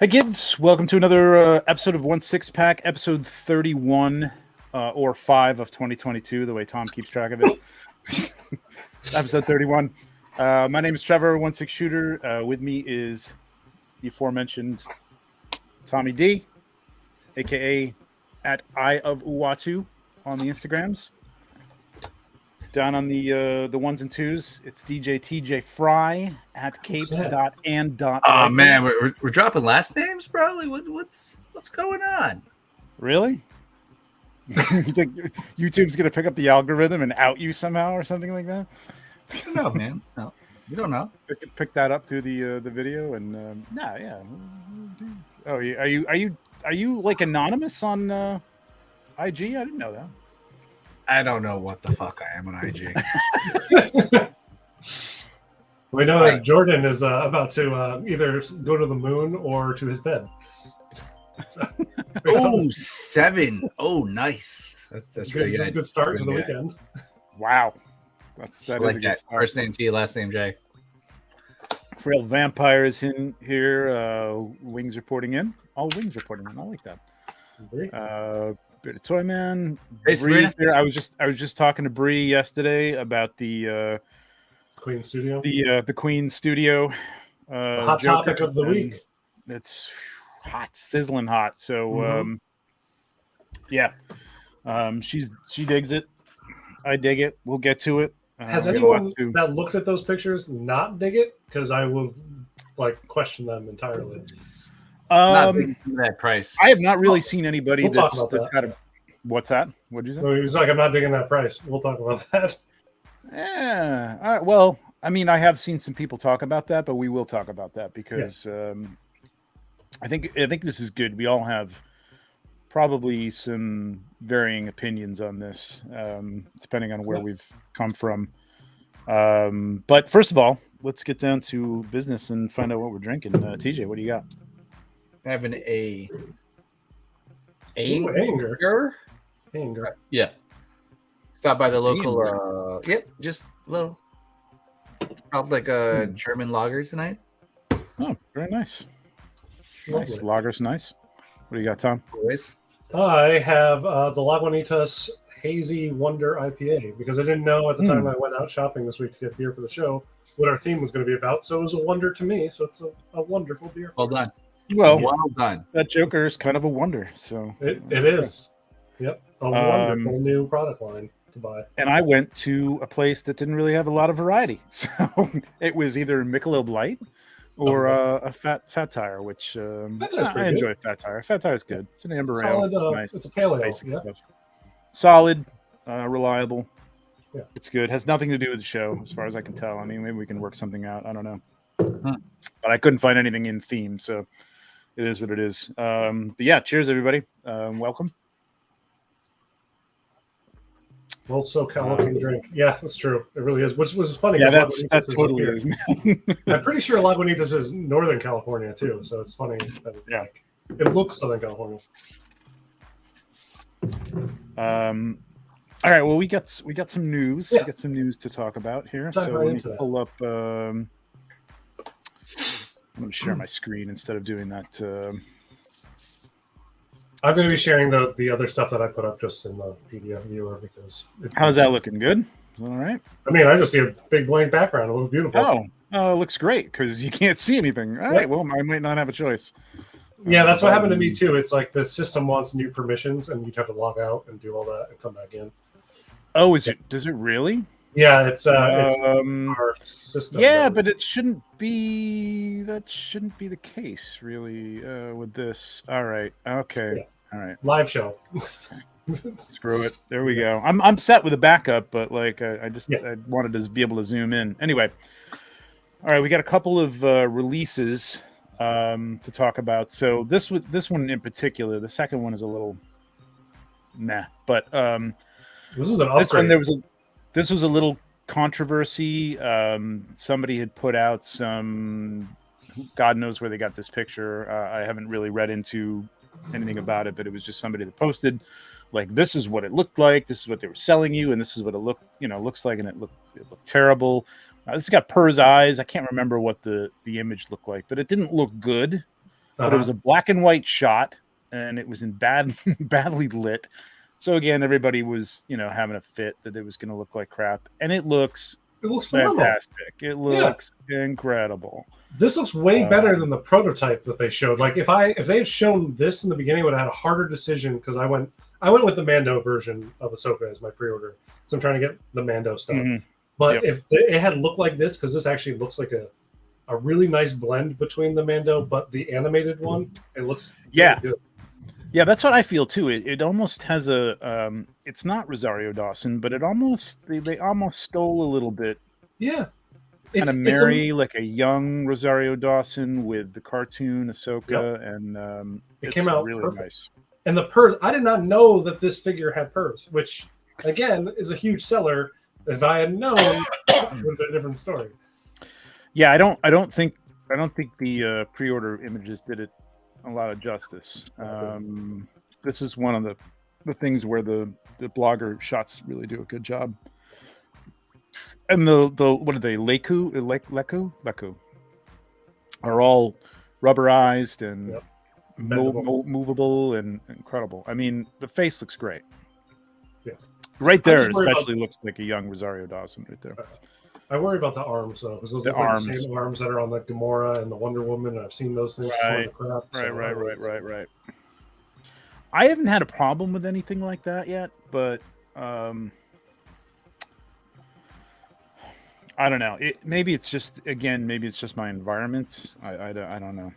Hey kids, welcome to another episode of 1 6-Pack, episode 31 or 5 of 2022, the way Tom keeps track of it. Episode 31. My name is Trevor, 1 6 Shooter. With me is the aforementioned Tommy D, aka at Eye of Uatu on the Instagrams. Down on the ones and twos, it's DJ TJ Fry at capes.and. Oh man, we're dropping last names, bro. Like, what's going on? Really? You think YouTube's gonna pick up the algorithm and out you somehow or something like that? No, man. No, you don't know. They could pick that up through the video and yeah. Oh, are you like anonymous on IG? I didn't know that. I don't know what the fuck I am on IG. We know that Jordan is about to either go to the moon or to his bed. So, oh, 7. Oh, nice. That's good. really good. That's a good start to the weekend. Wow. That is like a good that. start. First name T, last name J. Frail Vampire is in here. Wings reporting in. All Wings reporting in. I like that. Bit of Toyman. Hey, Bree's here. I was just talking to Bree yesterday about the Queen Studio. The Queen Studio. The hot topic of the week. It's hot, sizzling hot. So she digs it. I dig it. We'll get to it. Has anyone that looked at those pictures not dig it? Because I will question them entirely. That price. I have not really seen anybody that's had a. What's that? What'd you say? Well, he was like, I'm not digging that price. We'll talk about that. Yeah. All right. Well, I mean, I have seen some people talk about that, but we will talk about that because I think this is good. We all have probably some varying opinions on this, depending on where we've come from. But first of all, let's get down to business and find out what we're drinking. TJ, what do you got? Having a Anger. Yeah. Stop by the local. Yep, just a little. Felt like a German lager tonight. Oh, very nice. Nice. Lager's nice. What do you got, Tom? Always. I have the Lagunitas Hazy Wonder IPA because I didn't know at the time I went out shopping this week to get beer for the show what our theme was going to be about. So it was a wonder to me. So it's a wonderful beer. Well done. Well done. That Joker is kind of a wonder. So it is. Yep. A wonderful new product line to buy. And I went to a place that didn't really have a lot of variety. So it was either Michelob Light or a Fat Tire, which I enjoy. Fat Tire. Fat Tire is good. It's an amber ale. It's nice. It's a pale ale. Basic stuff. Solid, reliable. Yeah. It's good. Has nothing to do with the show, as far as I can tell. I mean, maybe we can work something out. I don't know. But I couldn't find anything in theme, so it is what it is. But yeah, cheers, everybody. Welcome. Well, SoCal looking drink. Yeah, that's true. It really is. Which was funny. Yeah, that totally is. I'm pretty sure Lagunitas is Northern California too, so it's funny that it's it looks Southern California. All right. Well, we got some news. Yeah. We got some news to talk about here. So let me pull up. I'm going to share my screen instead of doing that. I'm going to be sharing the other stuff that I put up just in the PDF viewer because. How's that looking? Good. All right. I mean, I just see a big blank background. It looks beautiful. Oh, it looks great because you can't see anything. All right. Well, I might not have a choice. Yeah, that's what happened to me too. It's like the system wants new permissions, and you'd have to log out and do all that and come back in. Oh, is it? Does it really? Yeah, it's our system. Yeah, but it shouldn't be. That shouldn't be the case, really. With this. All right. Okay. Yeah. All right. Live show. Screw it. There we go. I'm set with a backup, but I wanted to be able to zoom in. Anyway. All right, we got a couple of releases to talk about. So this one in particular, the second one is a little meh, but this was an upgrade. This was a little controversy. Somebody had put out some, God knows where they got this picture. I haven't really read into anything about it, but it was just somebody that posted like, this is what it looked like, this is what they were selling you, and this is what it looks like, and it looked terrible. This got Purr's eyes. I can't remember what the image looked like, but it didn't look good. but it was a black and white shot, and it was in badly lit. So again, everybody was, having a fit that it was going to look like crap, and it looks fantastic. It looks incredible. This looks way better than the prototype that they showed. Like if they had shown this in the beginning, I would have had a harder decision because I went with the Mando version of Ahsoka as my pre-order, so I'm trying to get the Mando stuff. Mm-hmm. But if it had looked like this, because this actually looks like a really nice blend between the Mando, but the animated one, it looks really good. Yeah, that's what I feel too. It almost has a it's not Rosario Dawson, but it almost they almost stole a little bit. Yeah. Kind of marry like a young Rosario Dawson with the cartoon Ahsoka, and it came out really perfect. Nice. And the purrs, I did not know that this figure had purrs, which again is a huge seller. If I had known, it would have been a different story. Yeah, I don't think the pre-order images did it a lot of justice. This is one of the things where the blogger shots really do a good job. And the what are they? Leku are all rubberized and movable and incredible. I mean, the face looks great. Yeah, right there, especially looks like a young Rosario Dawson right there. I worry about the arms though, because those are the same arms that are on the Gamora and the Wonder Woman. And I've seen those things before the crap. Right. I haven't had a problem with anything like that yet, but I don't know. Maybe it's just my environment. I don't know.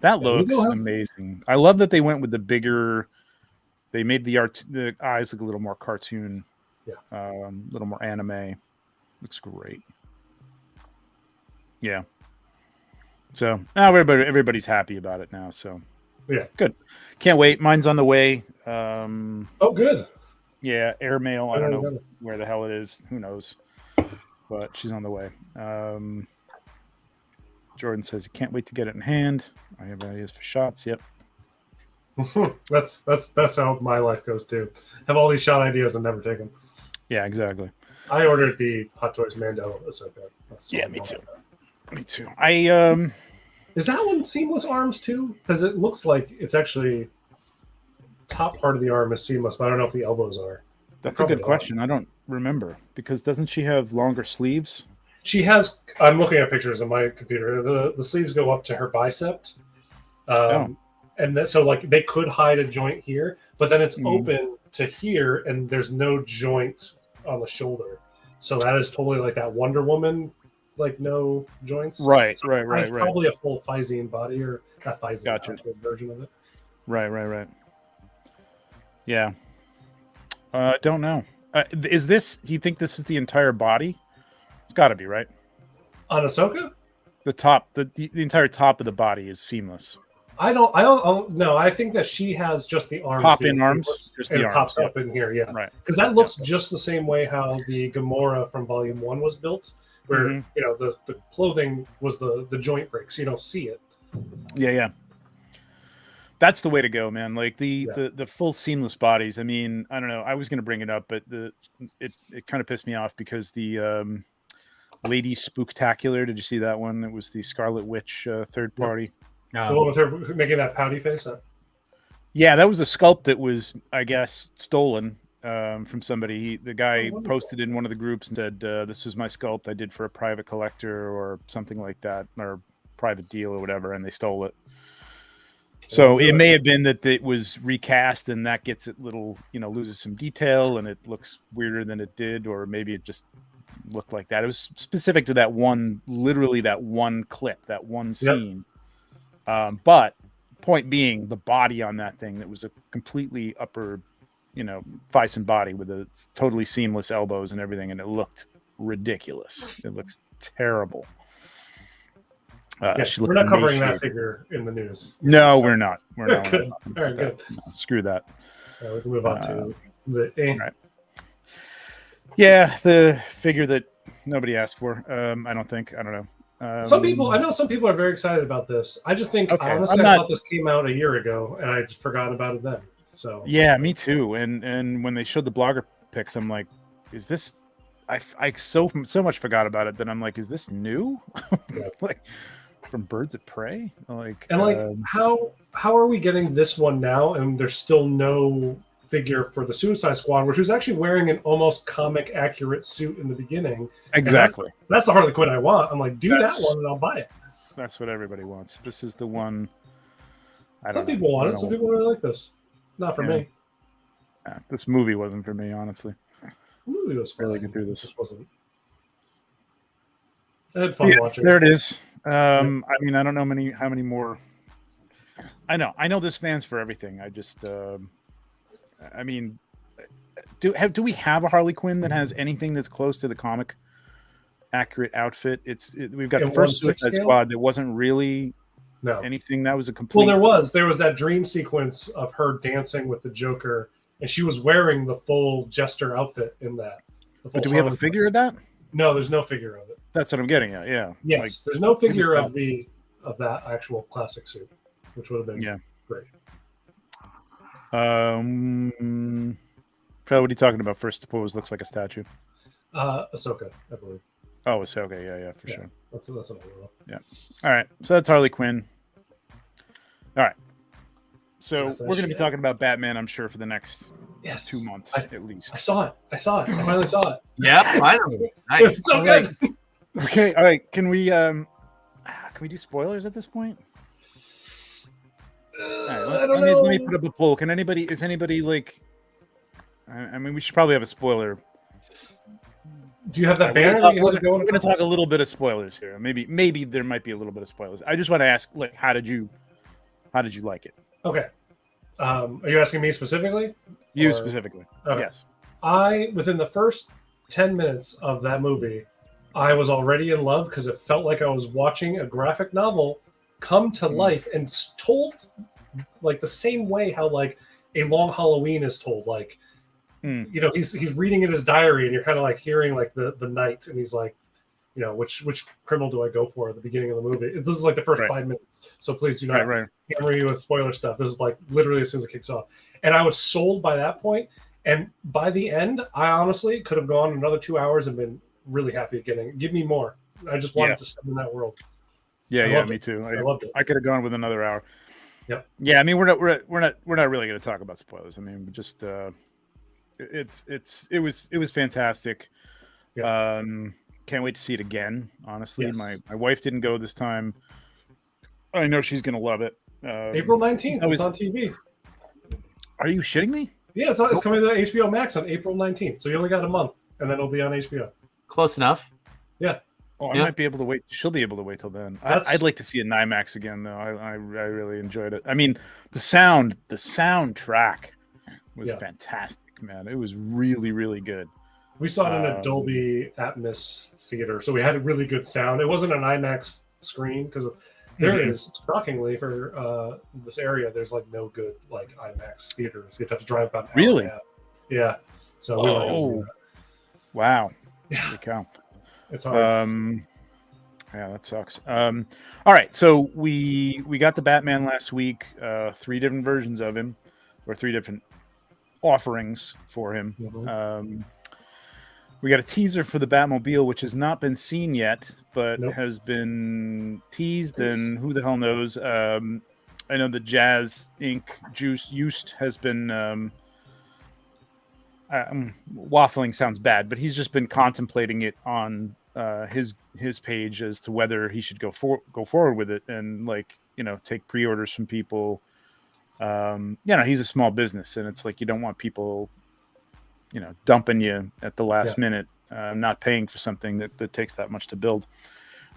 That looks amazing. I love that they went with the bigger. They made the eyes look a little more cartoon. Yeah. A little more anime. Looks great. Yeah. So now everybody's happy about it now. So yeah, good. Can't wait. Mine's on the way. Good. Yeah, airmail. I don't know where the hell it is. Who knows? But she's on the way. Jordan says he can't wait to get it in hand. I have ideas for shots. Yep. That's how my life goes too. Have all these shot ideas and never take them. Yeah, exactly. I ordered the Hot Toys Mando Ahsoka. Me too. Me too. Is that one seamless arms too? Because it looks like it's actually top part of the arm is seamless, but I don't know if the elbows are. That's a good question. I don't remember because doesn't she have longer sleeves? She has. I'm looking at pictures on my computer. The sleeves go up to her bicep, and so like they could hide a joint here, but then it's open to here, and there's no joint on the shoulder. So that is totally like that Wonder Woman, like no joints. Right. So it's probably a full Physine body or not Physine, gotcha. Version of it. Right. Yeah. Don't know. Is this? Do you think this is the entire body? It's got to be, right? On Ahsoka? The top, the entire top of the body is seamless. I don't know. I think that she has just the arms. Pop in arms, just the arms. It pops up in here, yeah. Right. Because that looks just the same way how the Gamora from Volume 1 was built, where the clothing was the joint breaks. You don't see it. Yeah. That's the way to go, man. Like the full seamless bodies. I mean, I don't know. I was going to bring it up, but it kind of pissed me off because the Lady Spooktacular. Did you see that one? It was the Scarlet Witch third party. The one with her making that pouty face. Yeah, that was a sculpt that was, I guess, stolen from somebody. The guy posted in one of the groups and said, "This was my sculpt I did for a private collector or something like that, or private deal or whatever," and they stole it. So it may have been that it was recast and that gets it loses some detail and it looks weirder than it did, or maybe it just looked like that. It was specific to that one clip, that one scene. But point being, the body on that thing, that was a completely upper, Physine body with a totally seamless elbows and everything, and it looked ridiculous. It looks terrible. We're not covering that figure in the news. No, we're not. We're not. Good. All right, good. No, screw that. We can move on to the right. Yeah, the figure that nobody asked for. I don't think. I don't know. I know some people are very excited about this. I just think, honestly, I thought this came out a year ago, and I just forgot about it then. So yeah, me too. And when they showed the blogger pics, I'm like, is this? I so much forgot about it that I'm like, is this new? Like, from Birds of Prey. Like, And like, how are we getting this one now? And there's still no figure for the Suicide Squad, which was actually wearing an almost comic accurate suit in the beginning. exactly. That's the Harley Quinn I want. I'm like, do that one and I'll buy it. That's what everybody wants. This is the one. Some people want it. Some people really like this. Not for me. This movie wasn't for me, honestly. The movie was Really could do this. Just wasn't. I had fun watching. There it is. I mean, I don't know how many more. I know there's fans for everything. I just, I mean, do we have a Harley Quinn that has anything that's close to the comic accurate outfit? We've got the first Suicide Squad that wasn't really anything. That was a complete. Well, there was that dream sequence of her dancing with the Joker, and she was wearing the full Jester outfit in that. But do we have a figure of that? No, there's no figure of it. That's what I'm getting at. Yeah. Yes, like, there's no figure of that actual classic suit, which would have been great. Fred, what are you talking about? First Pose looks like a statue. Ahsoka, I believe. Oh, Ahsoka, yeah, for sure. That's another one. Yeah. All right, so that's Harley Quinn. All right. So we're going to be talking about Batman, I'm sure, for the next 2 months at least. I saw it. I finally saw it. Yeah, finally. Nice. It's so good. Okay, all right. Can we do spoilers at this point? I don't know. Let me put up a poll. Is anybody like? I mean, we should probably have a spoiler. Do you have that banner? We're going to talk a little bit of spoilers here. Maybe there might be a little bit of spoilers. I just want to ask, like, how did you like it? Okay. Are you asking me specifically? You specifically. Okay. Yes. Within the first 10 minutes of that movie, I was already in love because it felt like I was watching a graphic novel come to life and told like the same way how like a Long Halloween is told. Like, you know, he's reading in his diary and you're kind of like hearing like the night, and he's like, you know, which criminal do I go for at the beginning of the movie? This is like the first 5 minutes, so please do not hammer you with spoiler stuff. This is like literally as soon as it kicks off, and I was sold by that point. And by the end, I honestly could have gone another 2 hours and been really happy getting. Give me more. I just wanted to step in that world. Yeah, me too. I loved it. I could have gone with another hour. Yep. Yeah, I mean, we're not really going to talk about spoilers. I mean, just it was fantastic. Yeah. Can't wait to see it again. Honestly, my wife didn't go this time. I know she's going to love it. April 19th. It's on TV. Are you shitting me? Yeah, it's coming to HBO Max on April 19th. So you only got a month, and then it'll be on HBO. Close enough. Yeah. Oh, I might be able to wait. She'll be able to wait till then. I'd like to see it in IMAX again, though. I really enjoyed it. I mean, the soundtrack was fantastic, man. It was really, really good. We saw it in a Dolby Atmos theater, so we had a really good sound. It wasn't an IMAX screen because there is, shockingly, for this area, there's like no good like IMAX theaters. You have to drive about an hour. Really? Yeah. So we were able to do that. Wow. Yeah. Holy cow. It's hard. Yeah, that sucks. All right, so we got the Batman last week. 3 different versions of him, or 3 different offerings for him. Mm-hmm. We got a teaser for the Batmobile, which has not been seen yet, but has been teased, and who the hell knows? I know the Jazz Inc. Juice Used has been waffling sounds bad, but he's just been contemplating it on his page as to whether he should go forward with it and, like, you know, take pre-orders from people. You know, he's a small business, and it's like you don't want people, you know, dumping you at the last minute, not paying for something that takes that much to build.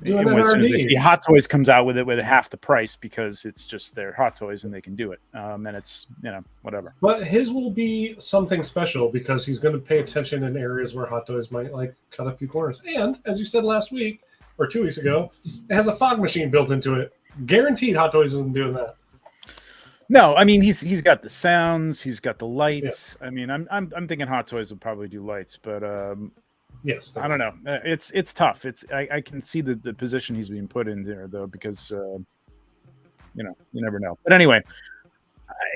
And as soon as they see Hot Toys comes out with it with half the price because it's just their Hot Toys and they can do it, and it's, you know, whatever. But his will be something special because he's going to pay attention in areas where Hot Toys might like cut a few corners. And as you said last week or 2 weeks ago, it has a fog machine built into it. Guaranteed, Hot Toys isn't doing that. No, I mean he's got the sounds, he's got the lights. Yeah. I mean, I'm thinking Hot Toys will probably do lights, but yes, I don't know. It's tough. I can see the position he's being put in there though, because you know, you never know. But anyway,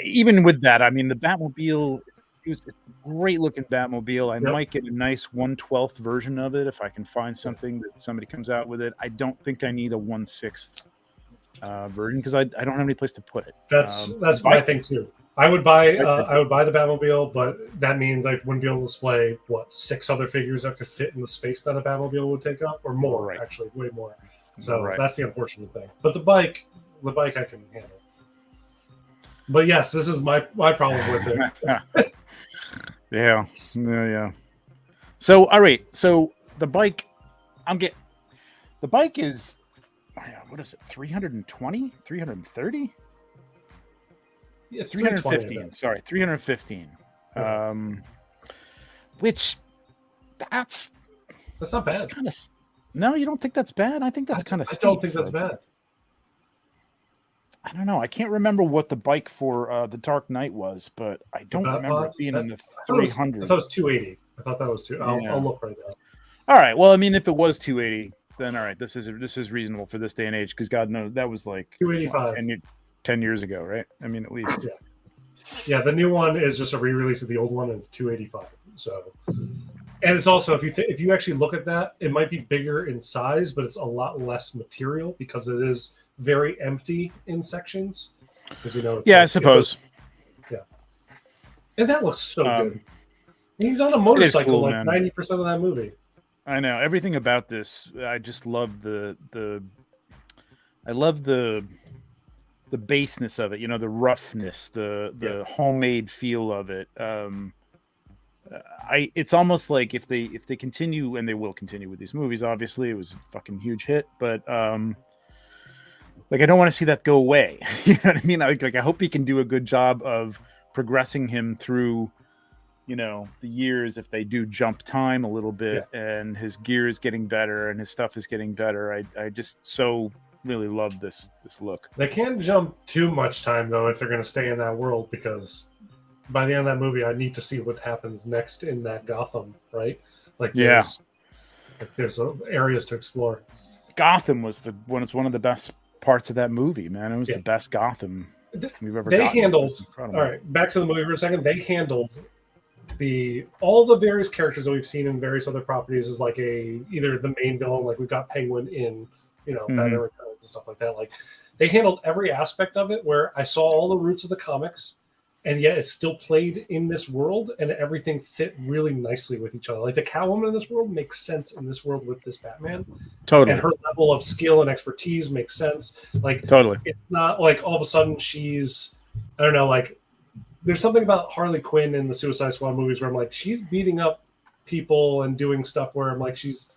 even with that, I mean, the Batmobile, it was a great looking Batmobile. I might get a nice 1/12 version of it if I can find something that somebody comes out with it. I don't think I need a 1/6 version because I don't have any place to put it. That's my thing too. I would buy the Batmobile, but that means I wouldn't be able to display 6 other figures that could fit in the space that a Batmobile would take up, or more, actually, way more. So that's the unfortunate thing. But the bike I can handle. But yes, this is my problem with it. Yeah. So all right, so the bike, the bike is what is it? 320, 330? It's 315. Sorry, 315. Which that's not bad. Kind of, no, you don't think that's bad? I think that's kind of. I don't think that's bad. I don't know. I can't remember what the bike for the Dark Knight was, but I don't remember it being in the 300. I thought it was 280. I thought that was two. I'll look right now. All right. Well, I mean, if it was 280, then all right. This is reasonable for this day and age because God knows that was like 285. 10 years ago, right? I mean, at least. Yeah. The new one is just a re-release of the old one, and it's 285. So, and it's also if you actually look at that, it might be bigger in size, but it's a lot less material because it is very empty in sections. Because I suppose. And that looks so good. He's on a motorcycle cool, like man. 90% of that movie. I know everything about this. I just love the baseness of it. The roughness, the homemade feel of it. It's almost like if they continue, and they will continue with these movies. Obviously, it was a fucking huge hit, but like I don't want to see that go away. You know what I mean? Like I hope he can do a good job of progressing him through, the years if they do jump time a little bit, and his gear is getting better and his stuff is getting better. I just so really love this look. They can't jump too much time though if they're going to stay in that world, because by the end of that movie, I need to see what happens next in that Gotham, right? Like there's areas to explore. Gotham was one of the best parts of that movie, man. It was the best Gotham we've ever They gotten. handled all right, back to the movie for a second. They handled all the various characters that we've seen in various other properties is like either the main villain, like we've got Penguin in Batman Returns and stuff like that. Like they handled every aspect of it where I saw all the roots of the comics, and yet it's still played in this world, and everything fit really nicely with each other. Like the Catwoman in this world makes sense in this world with this Batman. Totally. And her level of skill and expertise makes sense. Like totally. It's not like all of a sudden she's, I don't know, like there's something about Harley Quinn in the Suicide Squad movies where I'm like, she's beating up people and doing stuff where I'm like, she's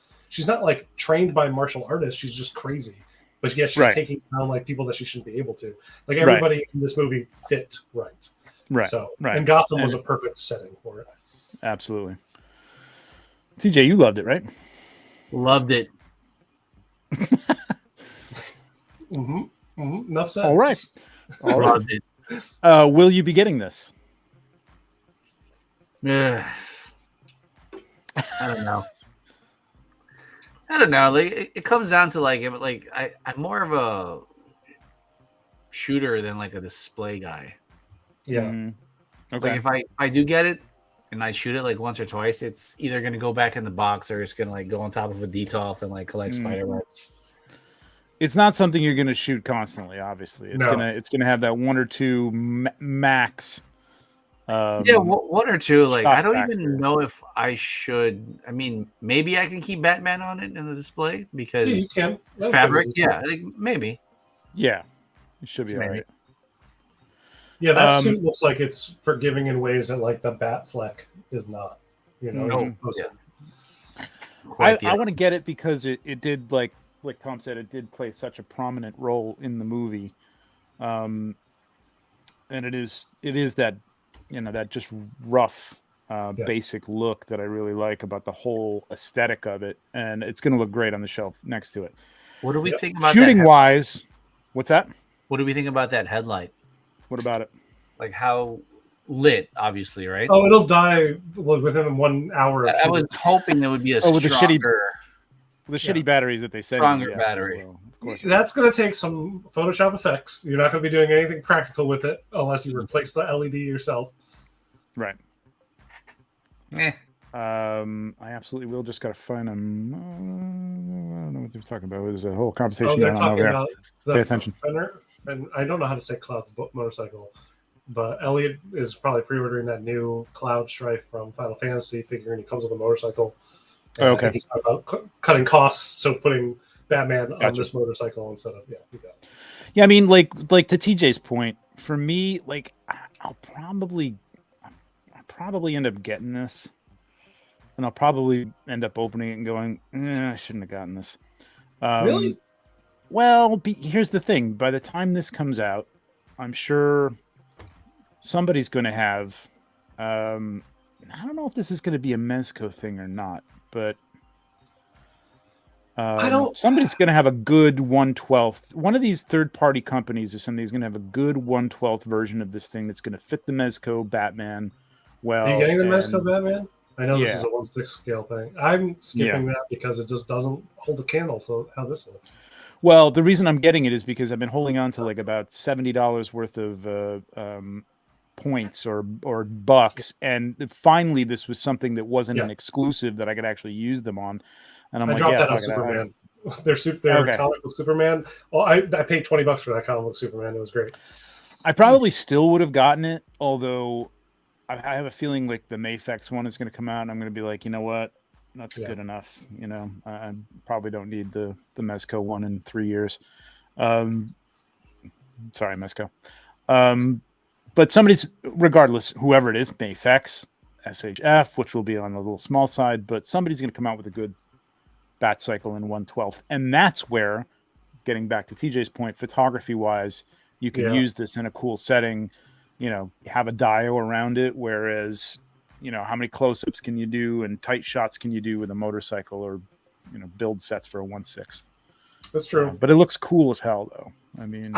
not like trained by martial artists. She's just crazy. But yes, she's taking down like people that she shouldn't be able to. Like everybody in this movie fit right. Right. So, and Gotham was a perfect setting for it. Absolutely. TJ, you loved it, right? Loved it. Enough said. All right. Loved it. Will you be getting this? Yeah. I don't know. Like it comes down to I'm more of a shooter than like a display guy. Yeah. Mm-hmm. Okay. Like if I do get it and I shoot it like once or twice, it's either going to go back in the box or it's going to like go on top of a detolf and like collect spider webs. It's not something you're going to shoot constantly. Obviously, it's gonna have that one or two max. One or two. Like I don't factor. even know if I should. I mean, maybe I can keep Batman on it in the display because you can. It's fabric. Yeah, I think maybe. Yeah, it should be all right. Yeah, that suit looks like it's forgiving in ways that like the bat fleck is not. I want to get it because it did like Tom said, it did play such a prominent role in the movie, and it is that that just rough basic look that I really like about the whole aesthetic of it, and it's going to look great on the shelf next to it. What do we think about shooting wise? What's that? What do we think about that headlight? What about it? Like how lit, obviously, right? Oh, it'll die within 1 hour. I was hoping there would be a stronger... The shitty batteries that they said. Stronger battery. Well, of course. That's going to take some Photoshop effects. You're not going to be doing anything practical with it unless you replace the LED yourself. Right. I absolutely will. Just got to find them. I don't know what they're talking about. There's a whole conversation Oh, they're going on over talking here. about Pay the attention. Fenner, and I don't know how to say Cloud's motorcycle, but Elliot is probably pre-ordering that new Cloud Strife from Final Fantasy figure, and he comes with a motorcycle. And I Okay. think he's talking about cutting costs, so putting Batman on Gotcha. this motorcycle instead of you got it. Yeah, I mean, like to TJ's point, for me, like I'll probably end up getting this, and I'll probably end up opening it and going, I shouldn't have gotten this. Really? Well, here's the thing. By the time this comes out, I'm sure somebody's going to have. I don't know if this is going to be a Mezco thing or not, but somebody's going to have a good 1/12. One of these third-party companies or something is going to have a good 1/12 version of this thing that's going to fit the Mezco Batman well. Are you getting the Mezco Batman? I know Yeah. this is a 1/6 scale thing. I'm skipping that because it just doesn't hold a candle to how this looks. Well, the reason I'm getting it is because I've been holding on to like about $70 worth of points or bucks, and finally this was something that wasn't an exclusive that I could actually use them on. And I'm I like, dropped that on fuck it, Superman. Their comic book Superman. Well, I paid $20 for that comic book Superman. It was great. I probably still would have gotten it, although I have a feeling like the Mafex one is going to come out, and I'm going to be like, you know what, that's good enough. You know, I probably don't need the Mezco one in 3 years. Sorry, Mezco. But regardless, whoever it is, Mafex, SHF, which will be on the little small side, but somebody's going to come out with a good Bat Cycle in 1/12, and that's where, getting back to TJ's point, photography wise, you can use this in a cool setting. You know, have a dial around it, whereas, you know, how many close-ups can you do and tight shots can you do with a motorcycle, or, you know, build sets for a 1/6. That's true. But it looks cool as hell, though. I mean,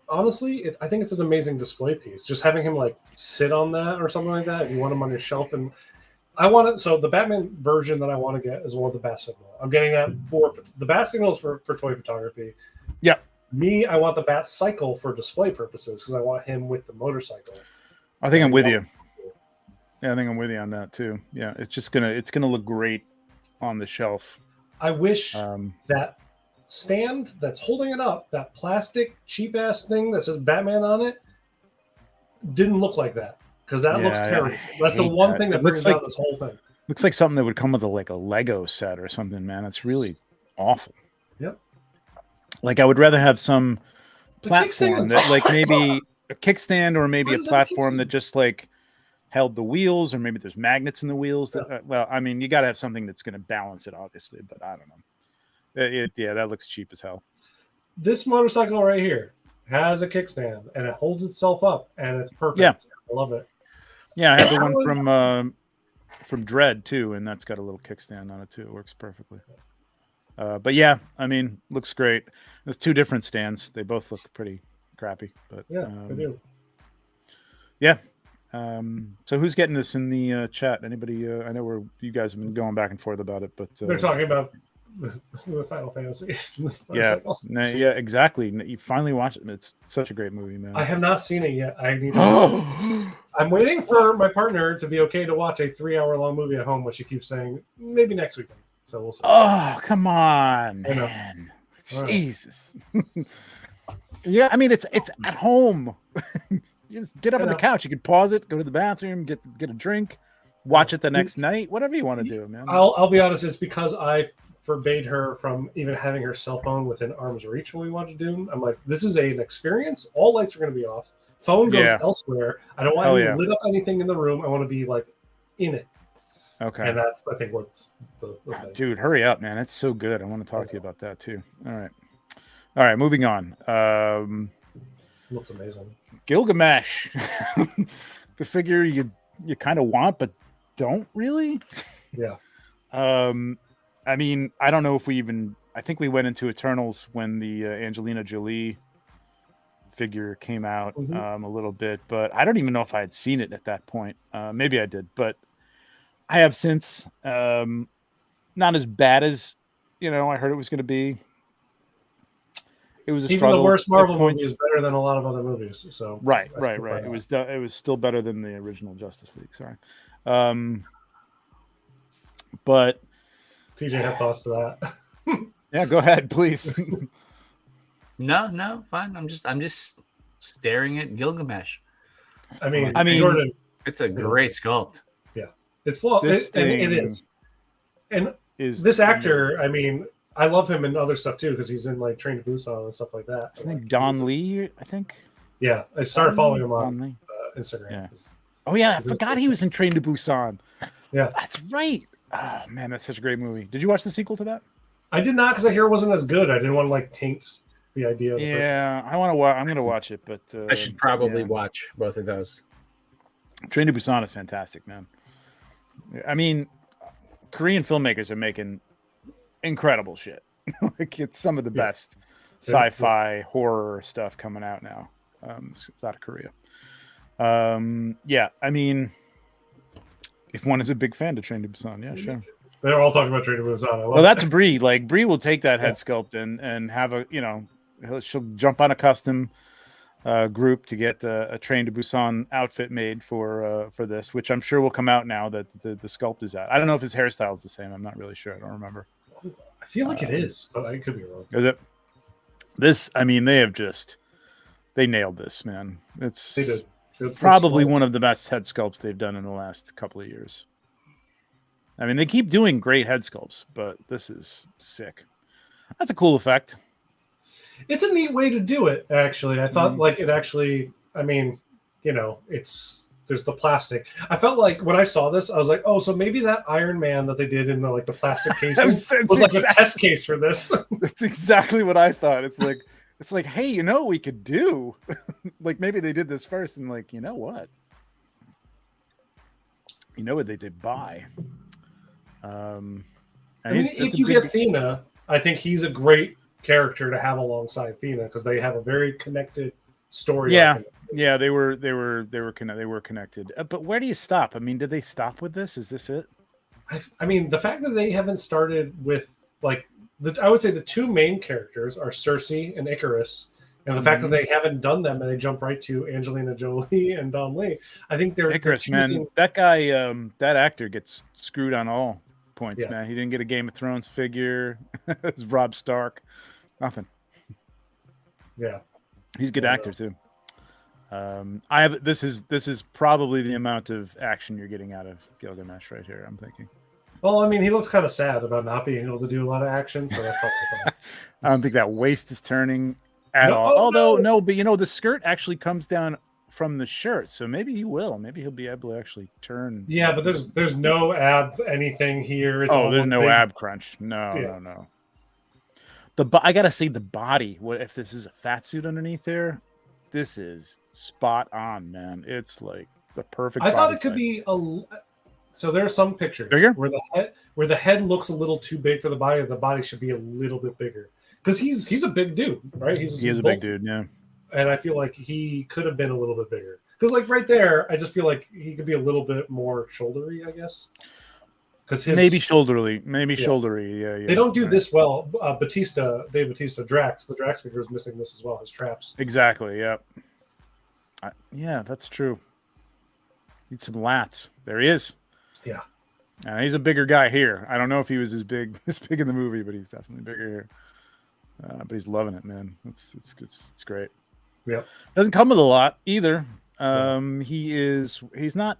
honestly, I think it's an amazing display piece. Just having him like sit on that or something like that. If you want him on your shelf, and I want it. So the Batman version that I want to get is one with the Bat Signal. I'm getting that for the Bat Signals for toy photography. Yeah. Me, I want the Bat Cycle for display purposes because I want him with the motorcycle. I think I'm with you. Yeah, I think I'm with you on that too. Yeah, it's gonna look great on the shelf. I wish that stand that's holding it up, that plastic cheap ass thing that says Batman on it, didn't look like that, because that looks terrible. That's the one thing that brings down this whole thing. Looks like something that would come with a Lego set or something, man. It's really awful. Yep. Like, I would rather have some platform that, like, maybe a kickstand, or maybe a platform that just like held the wheels, or maybe there's magnets in the wheels. That well, I mean, you got to have something that's going to balance it, obviously. But I don't know. That looks cheap as hell. This motorcycle right here has a kickstand, and it holds itself up, and it's perfect. Yeah. I love it. Yeah, I have the one from Dread too, and that's got a little kickstand on it too. It works perfectly. But yeah, I mean, looks great. There's two different stands. They both look pretty crappy, but yeah, they do. Yeah. So who's getting this in the chat? Anybody? I know you guys have been going back and forth about it, but they're talking about the Final Fantasy. Yeah, exactly. You finally watched it. It's such a great movie, man. I have not seen it yet. I need to. I'm waiting for my partner to be okay to watch a 3-hour-long movie at home, which she keeps saying maybe next weekend. So we'll see. Oh, come on, man. Jesus. Yeah, I mean, it's at home. You just get up on the couch. You could pause it, go to the bathroom, get a drink, watch it the next night, whatever you want to do, man. I'll be honest, it's because I forbade her from even having her cell phone within arm's reach when we watch Doom. I'm like, this is an experience. All lights are going to be off. Phone goes elsewhere. I don't want to lit up anything in the room. I want to be like in it. Okay. And that's, I think, what's the thing. Dude, hurry up, man. That's so good. I want to talk to you about that too. All right, moving on. Looks amazing. Gilgamesh. The figure you kind of want, but don't really. Yeah. I mean, I don't know if I think we went into Eternals when the Angelina Jolie figure came out a little bit, but I don't even know if I had seen it at that point. Maybe I did, but I have since. Not as bad as, I heard it was going to be. It was a even struggle. The worst Marvel movie is better than a lot of other movies. So right. It was still better than the original Justice League. Sorry. But TJ had thoughts to that. yeah, go ahead, please. No, fine. I'm just staring at Gilgamesh. I mean, Jordan, it's a great sculpt. Yeah, it's full. And it is. And this actor, I mean, I love him in other stuff too because he's in like Train to Busan and stuff like that. His name Don Lee, I think. Yeah, I started following him on Instagram. Yeah. Oh yeah, I forgot he was in Train to Busan. Yeah, that's right. Oh man, that's such a great movie. Did you watch the sequel to that? I did not because I hear it wasn't as good. I didn't want to like taint the idea. Of I want to. I'm going to watch it, but I should probably watch both of those. Train to Busan is fantastic, man. I mean, Korean filmmakers are making incredible shit. Like it's some of the best sci-fi horror stuff coming out now. It's out of Korea. I mean, if one is a big fan to Train to Busan, yeah, sure. They're all talking about Train to Busan. Well, that's Bree. Like Bree will take that head sculpt and have a she'll jump on a custom group to get a Train to Busan outfit made for this, which I'm sure will come out now that the sculpt is out. I don't know if his hairstyle is the same. I'm not really sure. I don't remember. I feel like it is, but I could be wrong. Is it? This, I mean, they nailed this, man. They did. Probably one of the best head sculpts they've done in the last couple of years. I mean, they keep doing great head sculpts, but this is sick. That's a cool effect. It's a neat way to do it, actually. I thought like it actually, I mean, there's the plastic. I felt like when I saw this, I was like, oh, so maybe that Iron Man that they did in the plastic case was like a test case for this. That's exactly what I thought. It's like, hey, you know what we could do? Like maybe they did this first and like, you know what? You know what they did buy? I mean, if you get Thena, I think he's a great character to have alongside Thena because they have a very connected story. Yeah, they were connected. But where do you stop? I mean, did they stop with this? Is this it? I mean, the fact that they haven't started with I would say the two main characters are Cersei and Icarus, and the fact that they haven't done them and they jump right to Angelina Jolie and Don Lee. I think they're Icarus, man. That guy, that actor gets screwed on all points, man. He didn't get a Game of Thrones figure. It's Rob Stark. Nothing. Yeah, he's a good actor too. This is probably the amount of action you're getting out of Gilgamesh right here. I'm thinking. Well, I mean, he looks kind of sad about not being able to do a lot of action, so that's probably fine. I don't think that waist is turning at all. Although but the skirt actually comes down from the shirt, so maybe he will. Maybe he'll be able to actually turn. Yeah, but there's no ab anything here. It's there's no ab crunch. No. I gotta say the body. What if this is a fat suit underneath there? This is spot on, man. It's like the perfect. I thought it could be So there are some pictures where the head looks a little too big for the body. The body should be a little bit bigger because he's a big dude, right? He's a big dude, yeah. And I feel like he could have been a little bit bigger because, like right there, I just feel like he could be a little bit more shouldery, I guess. Because maybe shouldery. Yeah. They don't do this well. Dave Bautista, Drax. The Drax figure is missing this as well. His traps. Exactly. Yeah. Yeah, that's true. Need some lats. There he is. Yeah. He's a bigger guy here. I don't know if he was as big in the movie, but he's definitely bigger here. But he's loving it, man. It's great. Yeah. Doesn't come with a lot either. He's not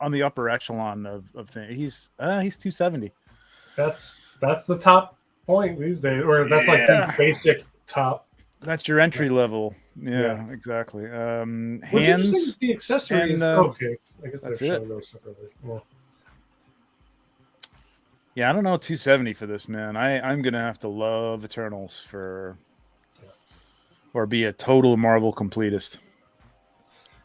on the upper echelon of things. He's 270. That's the top point these days, or that's like the basic top. That's your entry level. Yeah. Exactly. What's interesting is the accessories. Okay, I guess they're showing those separately. Yeah, I don't know 270 for this, man. I'm gonna have to love Eternals or be a total Marvel completist.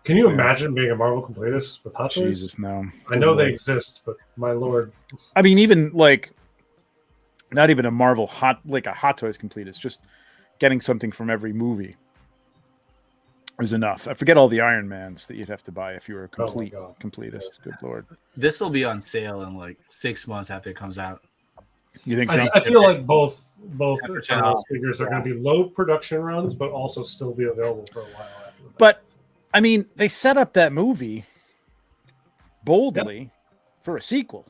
Can you imagine being a Marvel completist with Hot Toys? Jesus, no. I know they exist, but my lord. I mean, even like not even a Marvel Hot Toys completist, just getting something from every movie is enough. I forget all the Iron Mans that you'd have to buy if you were a completist. Good lord. This will be on sale in like 6 months after it comes out. You think so? I feel like both Eternals figures are going to be low production runs, but also still be available for a while after that. But I mean, they set up that movie boldly for a sequel.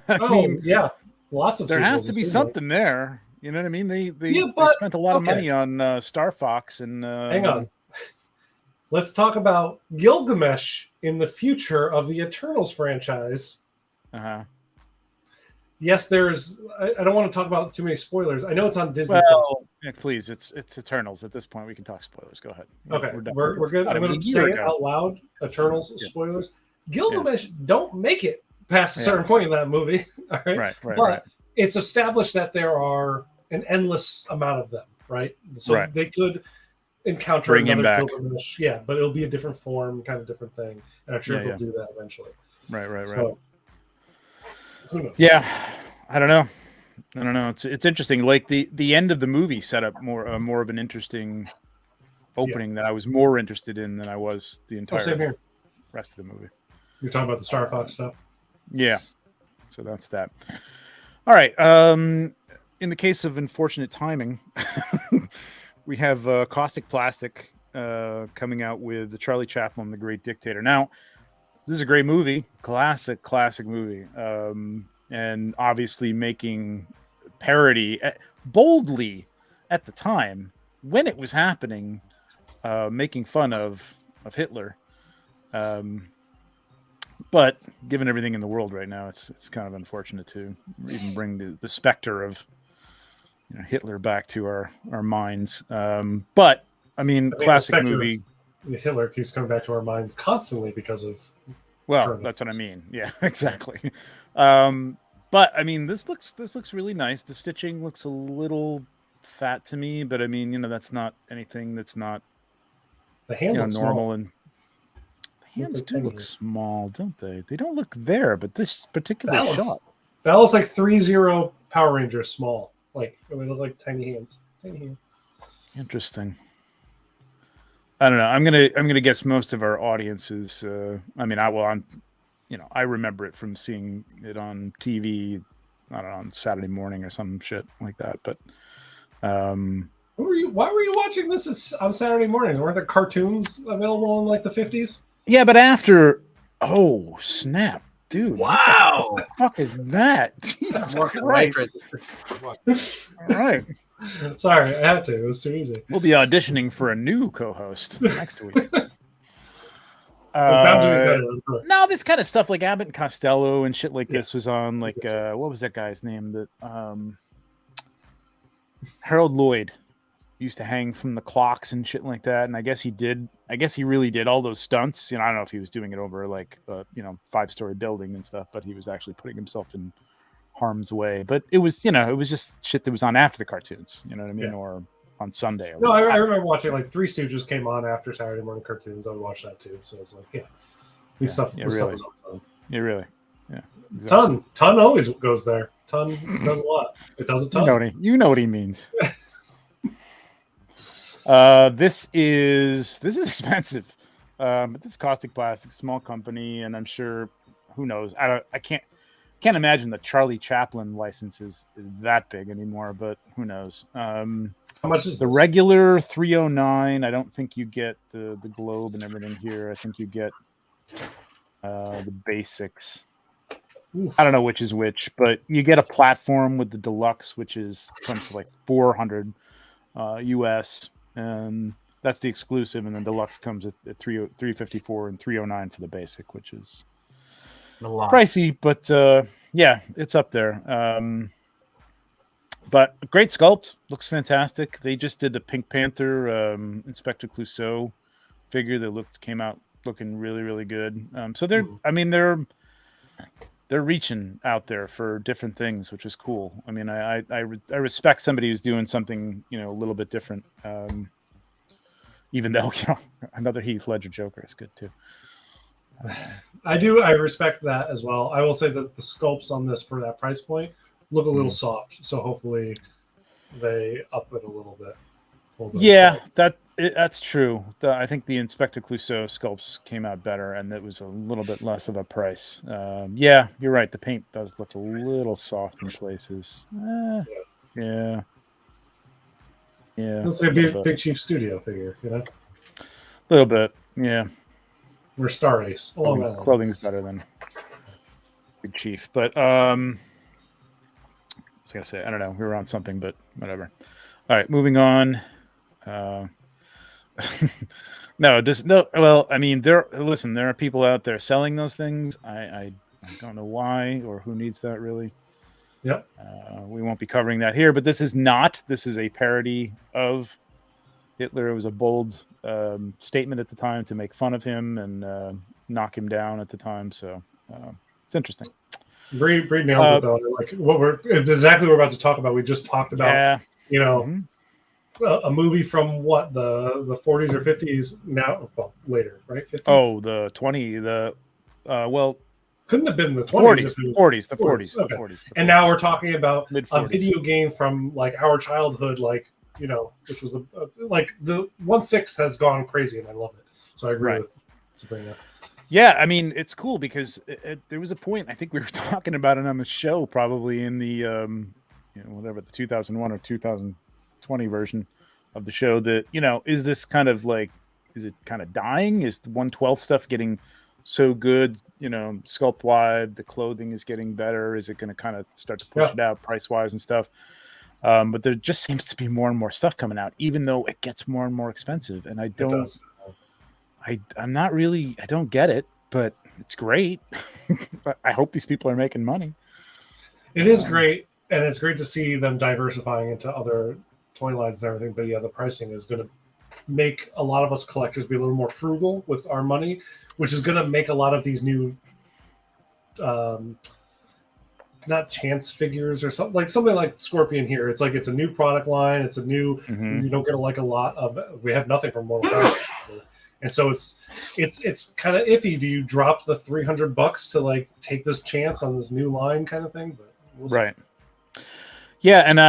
I mean, yeah, lots of there has sequels, to it be seems something there. You know what I mean? They but spent a lot of okay. money on Star Fox and Hang on. Let's talk about Gilgamesh in the future of the Eternals franchise. Yes, there's. I don't want to talk about too many spoilers. I know it's on Disney. Well, yeah, please, it's Eternals. At this point, we can talk spoilers. Go ahead. Okay, we're good. I'm going to say it out loud. Eternals spoilers. Gilgamesh don't make it past a certain point in that movie. All right, but it's established that there are an endless amount of them. Right, so they could encounter another Gilgamesh. Yeah, but it'll be a different form, kind of different thing, and I'm sure they'll do that eventually. Right. Who knows? Yeah, I don't know. It's interesting. Like the end of the movie set up more of an interesting opening that I was more interested in than I was the entire rest of the movie. You're talking about the Star Fox stuff? Yeah. So that's that. All right. In the case of unfortunate timing, we have Caustic Plastic coming out with the Charlie Chaplin, The Great Dictator. Now, this is a great movie, classic movie, and obviously making parody boldly at the time when it was happening, making fun of Hitler. But given everything in the world right now, it's kind of unfortunate to even bring the specter of Hitler back to our minds. But I mean classic movie. Hitler keeps coming back to our minds constantly because of. Well, that's what I mean. Yeah, exactly. But I mean, this looks really nice. The stitching looks a little fat to me, but I mean, that's not anything that's not the hands normal. Small. And the hands do look small, don't they? They don't look there, but this particular shot that looks like 3-0 Power Rangers small. Like it would look like tiny hands. Interesting. I don't know. I'm gonna guess most of our audiences. I remember it from seeing it on TV. I don't know, on Saturday morning or some shit like that. But why were you watching this on Saturday morning? Weren't there cartoons available in like the 50s? Yeah, but after. Oh snap, dude! Wow, what the fuck is that? Jesus Christ! All right. Sorry, I had to. It was too easy. We'll be auditioning for a new co-host next week. No, this kind of stuff like Abbott and Costello and shit like this was on like what was that guy's name that Harold Lloyd used to hang from the clocks and shit like that, and I guess he really did all those stunts. I don't know if he was doing it over like 5-story building and stuff, but he was actually putting himself in harm's way. But it was it was just shit that was on after the cartoons, you know what I mean, or on Sunday. No, I remember watching like Three Stooges came on after Saturday morning cartoons. I would watch that too. So it's like, stuff was on. Yeah, really. Yeah. Exactly. Ton always goes there. Ton does a lot. It does a ton. You know what he means. This is expensive. But this Caustic Plastic, small company, and I'm sure who knows. I can't imagine the Charlie Chaplin license is that big anymore, but who knows? How much is the regular 309? I don't think you get the globe and everything here. I think you get the basics. Ooh. I don't know which is which, but you get a platform with the deluxe, which is comes to like $400 US, and that's the exclusive, and then deluxe comes at $354 and $309 for the basic, which is a lot pricey, but it's up there. But great sculpt, looks fantastic. They just did the Pink Panther Inspector Clouseau figure that came out looking really, really good. So they're reaching out there for different things, which is cool. I mean, I respect somebody who's doing something a little bit different. Even though another Heath Ledger Joker is good too. I respect that as well. I will say that the sculpts on this for that price point look a little soft, so hopefully they up it a little bit. Yeah, that's true. I think the Inspector Clouseau sculpts came out better, and it was a little bit less of a price. Yeah, you're right. The paint does look a little soft in places. Yeah. Looks like a Big Chief Studio figure, A little bit, yeah. We're Star Ace. Clothing's better than Big Chief. But I was gonna say, I don't know, we were on something, but whatever. All right, moving on. No, just no. Well, I mean, there are people out there selling those things. I don't know why or who needs that really. Yep. We won't be covering that here, but this is a parody of Hitler. It was a bold statement at the time to make fun of him and knock him down at the time. So it's interesting. Bree nailed it though. Like exactly what we're about to talk about. We just talked about, a movie from what the 40s or 50s now, well, later, right? 50s? Oh, the 20, couldn't have been the 20s. 40s, the 40s, Okay. the 40s. And now we're talking about Mid-40s. A video game from like our childhood, like, which was like the 1/6 has gone crazy and I love it. So I agree with Sabrina. Yeah, I mean, it's cool because there was a point, I think we were talking about it on the show, probably in the, whatever, the 2001 or 2020 version of the show that, is this kind of like, is it kind of dying? Is the 1/12 stuff getting so good, sculpt wide, the clothing is getting better? Is it going to kind of start to push it out price wise and stuff? But there just seems to be more and more stuff coming out, even though it gets more and more expensive. And I don't get it, but it's great. But I hope these people are making money. It is great, and it's great to see them diversifying into other toy lines and everything. But yeah, the pricing is going to make a lot of us collectors be a little more frugal with our money, which is going to make a lot of these new, not chance figures or something like Scorpion here. It's like it's a new product line. It's a new. You don't get a lot of. We have nothing from Mortal Kombat. And so it's kind of iffy. Do you drop the $300 to like take this chance on this new line kind of thing? But we'll see. Right. Yeah, and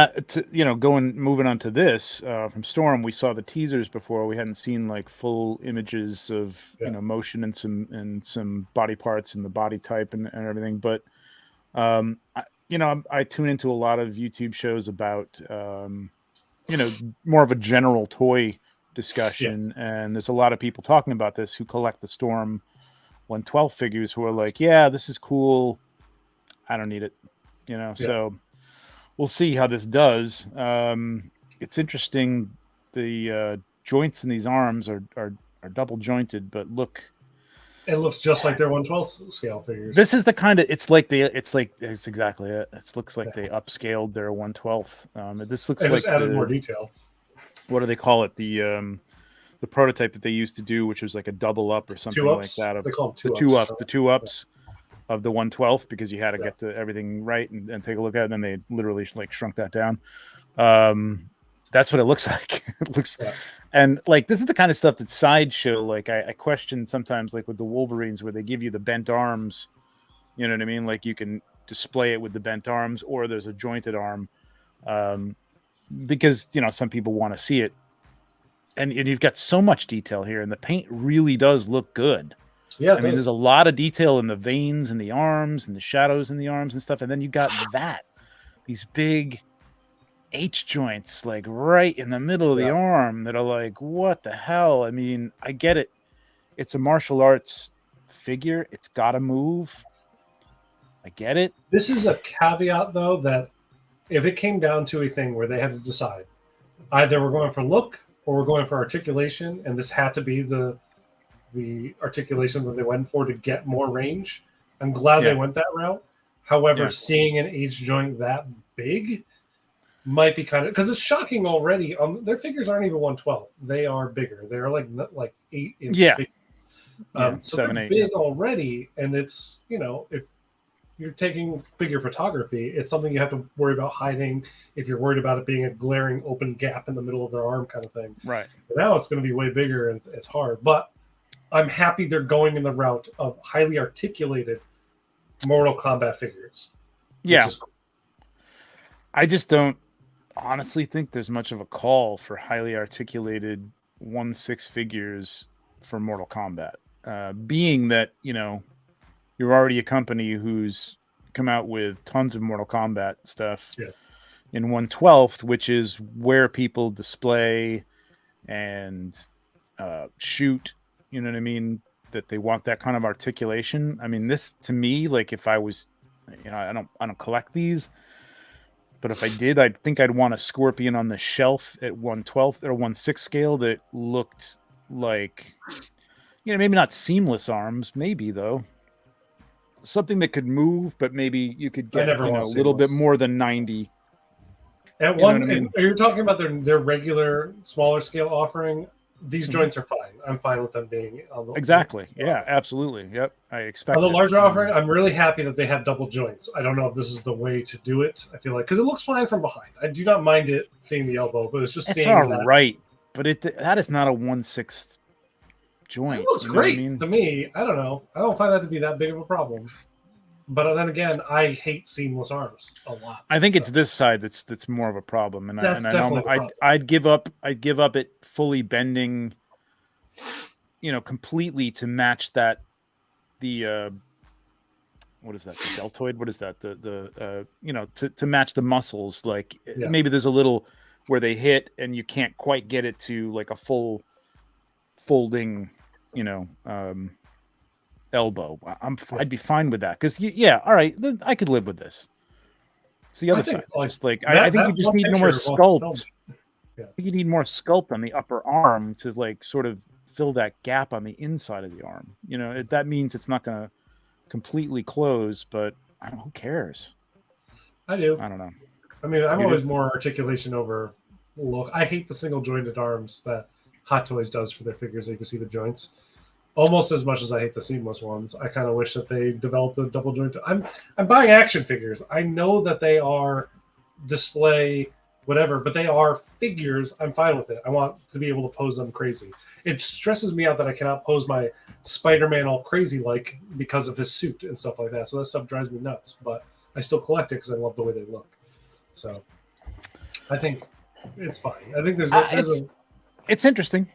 moving on to this from Storm, we saw the teasers before. We hadn't seen like full images of motion and some body parts and the body type and everything. But I tune into a lot of YouTube shows about more of a general toy discussion, and there's a lot of people talking about this who collect the Storm 1/12 figures who are like, yeah, this is cool, I don't need it, so we'll see how this does. It's interesting, the joints in these arms are double jointed, but it looks just like their 1/12 scale figures. This is the kind of it's exactly it. It looks like they upscaled their 1/12. This looks like just added more detail. What do they call it? The prototype that they used to do, which was like a double up or something like that. They call them the two ups of the 1/12, because you had to get everything right and take a look at it. And then they literally like shrunk that down. That's what it looks like. It looks, and like this is the kind of stuff that Sideshow. Like I question sometimes, like with the Wolverines, where they give you the bent arms. You know what I mean? Like you can display it with the bent arms, or there's a jointed arm. Because some people want to see it, and you've got so much detail here, and the paint really does look good. Yeah, I mean, there's a lot of detail in the veins and the arms and the shadows in the arms and stuff, and then you got these big H joints like right in the middle of the arm that are like, what the hell? I mean, I get it. It's a martial arts figure. It's got to move. I get it. This is a caveat, though, that if it came down to a thing where they had to decide, either we're going for look or we're going for articulation, and this had to be the articulation that they went for to get more range, I'm glad they went that route. However, seeing an H joint that big might be kind of, because it's shocking already. Their figures aren't even 1/12; they are bigger. They're like 8-inch figures. So 7, they're 8, big already, and it's if you're taking figure photography, it's something you have to worry about hiding if you're worried about it being a glaring open gap in the middle of their arm kind of thing. Right. But now it's going to be way bigger and it's hard. But I'm happy they're going in the route of highly articulated Mortal Kombat figures. Yeah. Cool. I just don't honestly think there's much of a call for highly articulated 1/6 figures for Mortal Kombat. Being that, you're already a company who's come out with tons of Mortal Kombat stuff in 1/12, which is where people display and shoot, you know what I mean? That they want that kind of articulation. I mean, this to me, like if I was I don't collect these, but if I did, I think I'd want a Scorpion on the shelf at 1/12 or 1/6 scale that looked like, maybe not seamless arms, maybe though. Something that could move, but maybe you could get a little bit more than 90. At you're talking about their regular smaller scale offering. These joints are fine. I'm fine with them being on the exactly. Yeah, absolutely. Yep, I expect. On the larger offering, I'm really happy that they have double joints. I don't know if this is the way to do it. I feel like because it looks fine from behind. I do not mind it seeing the elbow, but it's seeing all that. Right. But that is not a 1/6 joint. It looks great to me. I don't know. I don't find that to be that big of a problem. But then again, I hate seamless arms a lot. I think it's this side that's more of a problem, and that's definitely I'd give up it fully bending, completely to match that what is that, the deltoid? What is that, to match the muscles? Like maybe there's a little where they hit and you can't quite get it to like a full folding, elbow. I'd be fine with that because all right, I could live with this. It's the other side. I think you just need more sculpt. I think you need more sculpt on the upper arm to like sort of fill that gap on the inside of the arm. That means it's not going to completely close, but who cares? I do. I don't know. I mean, I'm always more articulation over look. I hate the single jointed arms that Hot Toys does for their figures. So you can see the joints. Almost as much as I hate the seamless ones, I kind of wish that they developed a double joint. I'm buying action figures. I know that they are display whatever, but they are figures. I'm fine with it. I want to be able to pose them crazy. It stresses me out that I cannot pose my Spider-Man all crazy like because of his suit and stuff like that. So that stuff drives me nuts. But I still collect it because I love the way they look. So I think it's fine. I think it's interesting.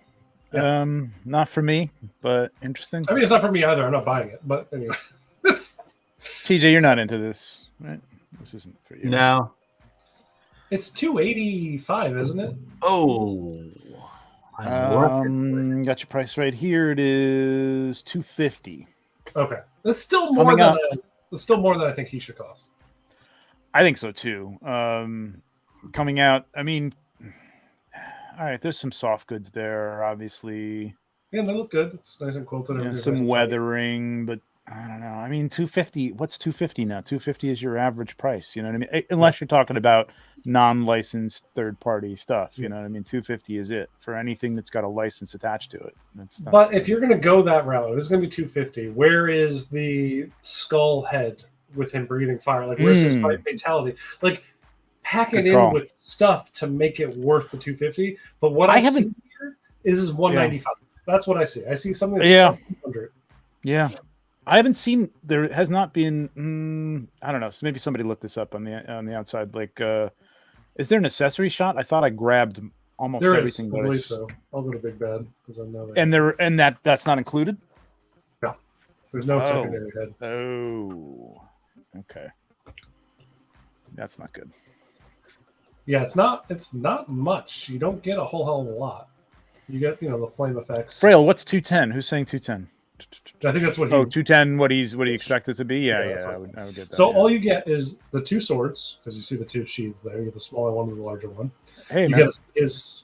Yeah. Not for me, but interesting. I mean, it's not for me either. I'm not buying it, but anyway. TJ, you're not into this, right? This isn't for you. No. It's $285, isn't it? Oh. Got your price right here. It is $250. Okay, that's still more than I think he should cost. I think so too. Coming out, I mean. All right, there's some soft goods there, obviously. Yeah, they look good. It's nice and quilted. Some weathering, but I don't know. I mean, $250. What's $250 now? $250 is your average price. You know what I mean? Unless you're talking about non-licensed third-party stuff. You know what I mean? $250 is it for anything that's got a license attached to it. But if you're going to go that route, it's going to be $250. Where is the skull head with him breathing fire? Like, where's his fatality? Like. Pack it in with stuff to make it worth the $250. But what I see here is $195. That's what I see. I see something that's $700. Yeah. I haven't seen. There has not been. I don't know. So maybe somebody looked this up on the outside. Like, is there an accessory shot? I thought I grabbed almost everything. I believe so. I'll go to Big Bad because I know that. And that's not included. No, there's no secondary head. Oh, okay. That's not good. Yeah, it's not much. You don't get a whole hell of a lot. You get, the flame effects. Frail, what's 210? Who's saying 210? I think that's what 210, what do you expect it to be? Yeah, I would get that. So all you get is the two swords, because you see the two sheaths there. You get the smaller one and the larger one. Hey, you get his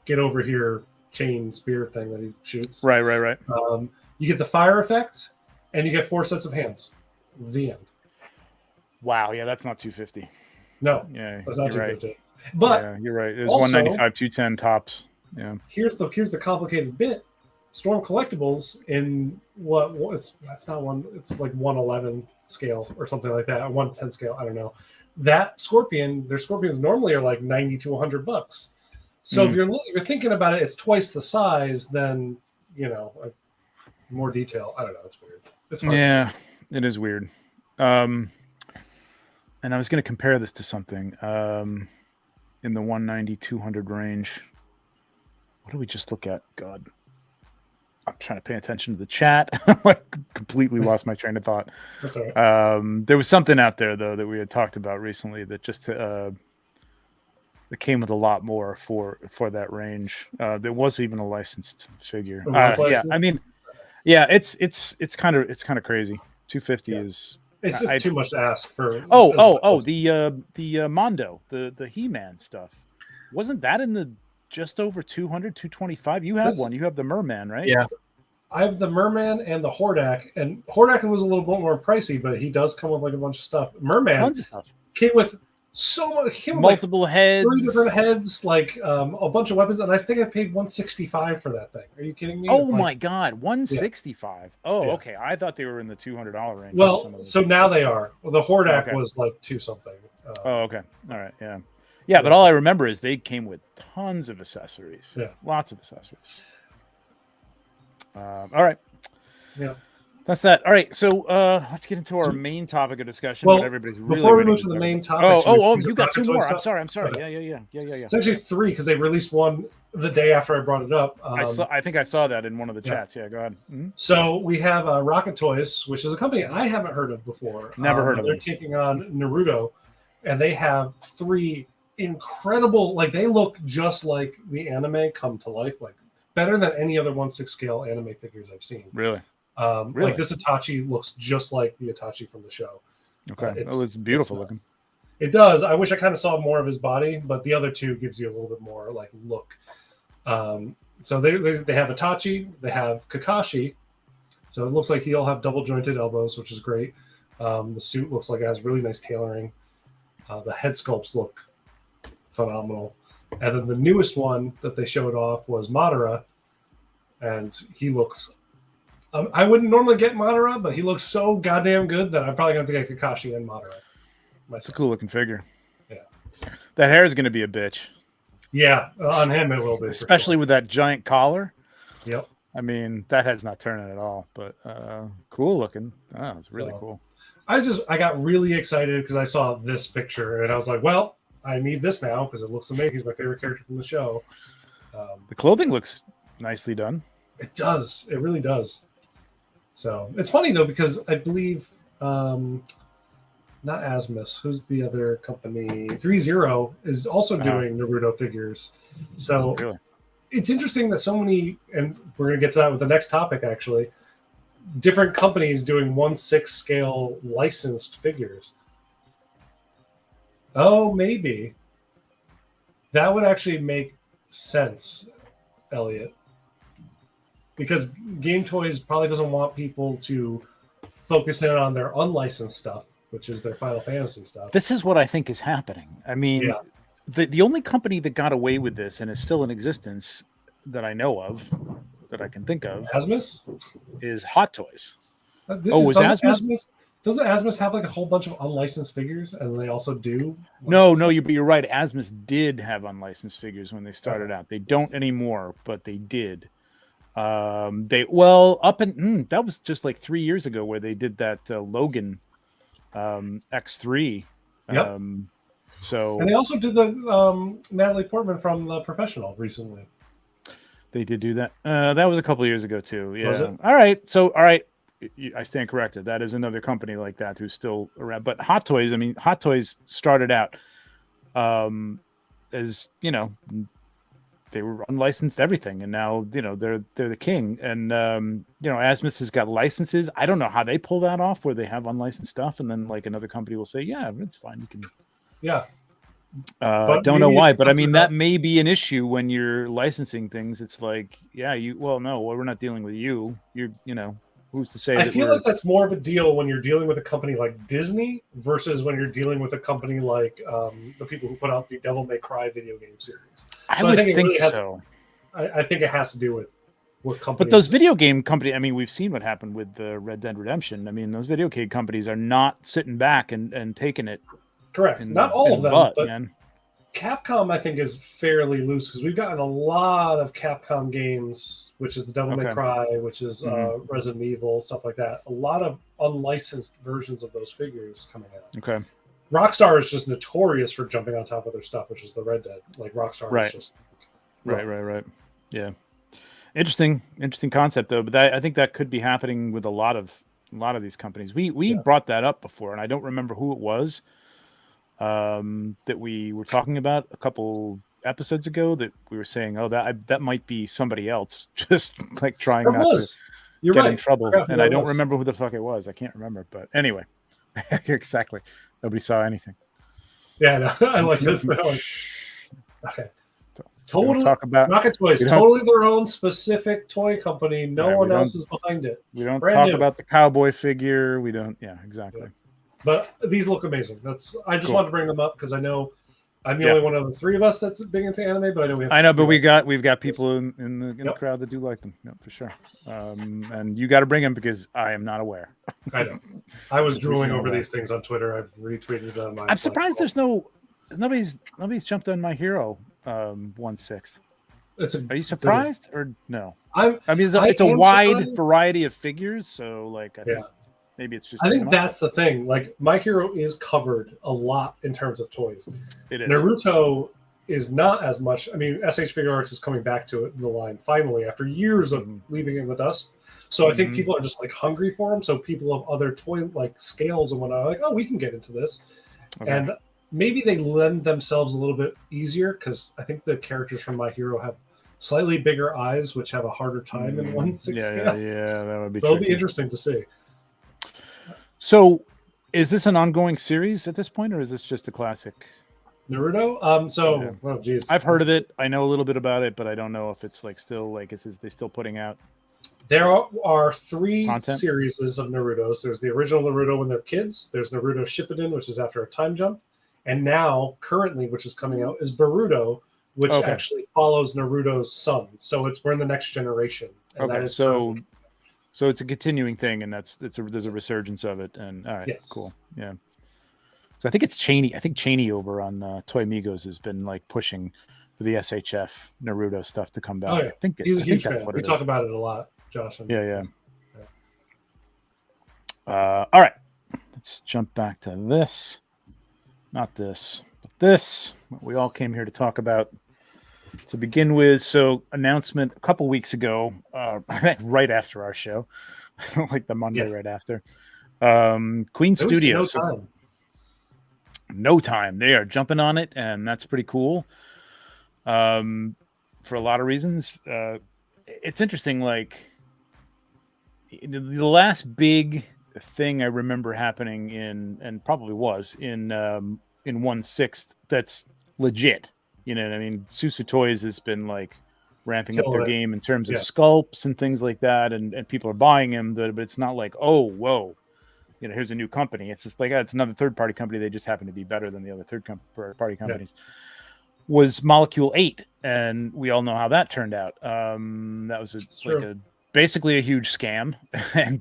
get over here chain spear thing that he shoots. Right. You get the fire effect, and you get 4 sets of hands. The end. Wow, yeah, that's not 250. No, yeah, that's not 250. Right. But you're right. It's 195, 210 tops. Yeah. Here's the complicated bit. Storm Collectibles in that's not one. It's like 111 scale or something like that. 110 scale. I don't know. That Scorpion, their Scorpions normally are like $90 to $100. So if you're thinking about it, it's twice the size. Then like more detail. I don't know. It's weird. It's hard. Yeah, it is weird. And I was going to compare this to something in the 190, 200 range. What did we just look at? God, I'm trying to pay attention to the chat. I completely lost my train of thought. That's all right. There was something out there, though, that we had talked about recently that just that came with a lot more for that range. There was even a licensed figure. Yeah, I mean, yeah, it's kind of crazy. 250 Yeah. is. It's just too much to ask for. The Mondo, the He-Man stuff. Wasn't that in the just over 200, 225? You have one. You have the Merman, right? Yeah. I have the Merman and the Hordak, and Hordak was a little bit more pricey, but he does come with like a bunch of stuff. Merman Tons of stuff. came with so much, multiple heads, 3 different heads, like a bunch of weapons, and I think I paid $165 for that thing. Are you kidding me? Oh my god, 165. Yeah. Oh, yeah. Okay. I thought they were in the $200 range. Well, so now they are. Well, the Hordak was like 2 something. Okay. All right. Yeah. Yeah, but all I remember is they came with tons of accessories. Yeah. Lots of accessories. All right. Yeah. That's that. All right. So let's get into our main topic of discussion. Well, what everybody's really before we move to the main topic. You got 2 more. I'm sorry. Okay. Yeah. It's actually 3 because they released one the day after I brought it up. I think I saw that in one of the chats. Yeah, go ahead. Mm-hmm. So we have Rocket Toys, which is a company I haven't heard of before. Never heard of them. They're taking on Naruto, and they have 3 incredible, like they look just like the anime come to life, like better than any other 1/6 scale anime figures I've seen. Really? Like this Itachi looks just like the Itachi from the show. Okay. It's beautiful looking. It does. I wish I kind of saw more of his body, but the other 2 gives you a little bit more like look. So they have Itachi, they have Kakashi. So it looks like he'll have double jointed elbows, which is great. The suit looks like it has really nice tailoring. The head sculpts look phenomenal. And then the newest one that they showed off was Madara, and he looks. I wouldn't normally get Madara, but he looks so goddamn good that I'm probably going to get Kakashi and Madara. That's a cool looking figure. Yeah, that hair is going to be a bitch. Yeah, on him it will be, especially with that giant collar. Yep. I mean, that head's not turning at all, but cool looking. Oh, it's really cool. I got really excited because I saw this picture and I was like, well, I need this now because it looks amazing. He's my favorite character from the show. The clothing looks nicely done. It does. It really does. So it's funny though because I believe not Asmus. Who's the other company? 3-0 is also doing Naruto figures. So it's interesting that so many, and we're gonna get to that with the next topic actually. Different companies doing 1/6 scale licensed figures. Oh, maybe. That would actually make sense, Elliot. Because Game Toys probably doesn't want people to focus in on their unlicensed stuff, which is their Final Fantasy stuff. This is what I think is happening. I mean, the only company that got away with this and is still in existence that I know of, that I can think of, Asmus, is Hot Toys. Was Asmus? Doesn't Asmus have like a whole bunch of unlicensed figures, and they also do? No, you're right. Asmus did have unlicensed figures when they started out. They don't anymore, but they did. That was just like 3 years ago where they did that Logan X3. Yep. And they also did the Natalie Portman from The Professional recently. They did do that. That was a couple years ago too. Yeah. Was it? All right. I stand corrected. That is another company like that who's still around. But Hot Toys, I mean, Hot Toys started out as, they were unlicensed everything, and now, they're the king. And Asmus has got licenses. I don't know how they pull that off, where they have unlicensed stuff, and then like another company will say, "Yeah, it's fine, you can." Yeah. Don't know why, but I mean that may be an issue when you're licensing things. It's like, we're not dealing with you. Who's to say? I feel like that's more of a deal when you're dealing with a company like Disney versus when you're dealing with a company like the people who put out the Devil May Cry video game series. I would think so. I think it has to do with what companies. But those video game companies, I mean, we've seen what happened with Red Dead Redemption. I mean, those video game companies are not sitting back and taking it. Correct. Not all of them, but Capcom, I think, is fairly loose because we've gotten a lot of Capcom games, which is the Devil May Cry, which is Resident Evil, stuff like that. A lot of unlicensed versions of those figures coming out. Okay. Rockstar is just notorious for jumping on top of their stuff, which is the Red Dead. Like Rockstar is just right. Yeah. Interesting concept though. But I think that could be happening with a lot of these companies. We brought that up before, and I don't remember who it was. That we were talking about a couple episodes ago, that we were saying, that might be somebody else, just like trying not to. You're get right. in trouble, Forgot who and that I don't was. remember who the fuck it was. I can't remember, but anyway, exactly. Nobody saw anything. Yeah, no, I like this. They're like, okay. We don't Totally. talk about. Rocket Toys, we don't- totally their own specific toy company. No Yeah, one we else don't- is behind it. We don't Brand talk new. about the cowboy figure. We don't. Yeah, exactly. Yeah. But these look amazing. I just Cool. wanted to bring them up because I know I'm the Yeah. only one of the three of us that's big into anime, but I know we have. I know, but we've got people in the Yep. crowd that do like them. Yeah, for sure. And you got to bring them because I am not aware. I know. I was drooling No over way. these things on Twitter. I've retweeted them. I'm surprised there's nobody's jumped on My Hero 1/6. Are you surprised or no? I mean, it's a wide surprised. variety of figures, so like I think maybe it's just. I too think much. that's the thing. Like, My Hero is covered a lot in terms of toys. It is. Naruto is not as much. I mean, SH Figure Arts is coming back to it in the line finally after years of leaving it in the dust. So I think people are just like hungry for them. So people of other toy like scales and whatnot are like, oh, we can get into this, and maybe they lend themselves a little bit easier because I think the characters from My Hero have slightly bigger eyes, which have a harder time in 1/6 scale. Yeah, that would be. So it'll be tricky. interesting to see. So, is this an ongoing series at this point, or is this just a classic? Naruto. Oh geez, I've heard of it. I know a little bit about it, but I don't know if it's like still like is they still putting out. There are three Content? series of Narutos. There's the original Naruto when they're kids. There's Naruto Shippuden, which is after a time jump, and now currently, which is coming out, is Boruto, which actually follows Naruto's son. So we're in the next generation. And that is so it's a continuing thing, and there's a resurgence of it. And all right, cool, yeah. So I think it's Cheney. I think Cheney over on Toy Migos has been like pushing for the SHF Naruto stuff to come back. Oh, yeah. I think He's a huge that's fan. what We it talk is. about it a lot, Josh. Yeah. All right, let's jump back to this. Not this, but this. What we all came here to talk about. To begin with, so announcement a couple weeks ago, right after our show, like the Monday right after, Queen Studios. No time. They are jumping on it, and that's pretty cool. For a lot of reasons, it's interesting. Like the last big thing I remember happening and probably was in 1/6 that's legit. You know what I mean? Susu Toys has been like ramping up their game in terms of sculpts and things like that, and people are buying them. But it's not like, oh, whoa, you know, here's a new company. It's just like it's another third-party company. They just happen to be better than the other third-party companies. Was Molecule 8, and we all know how that turned out. That was basically a huge scam,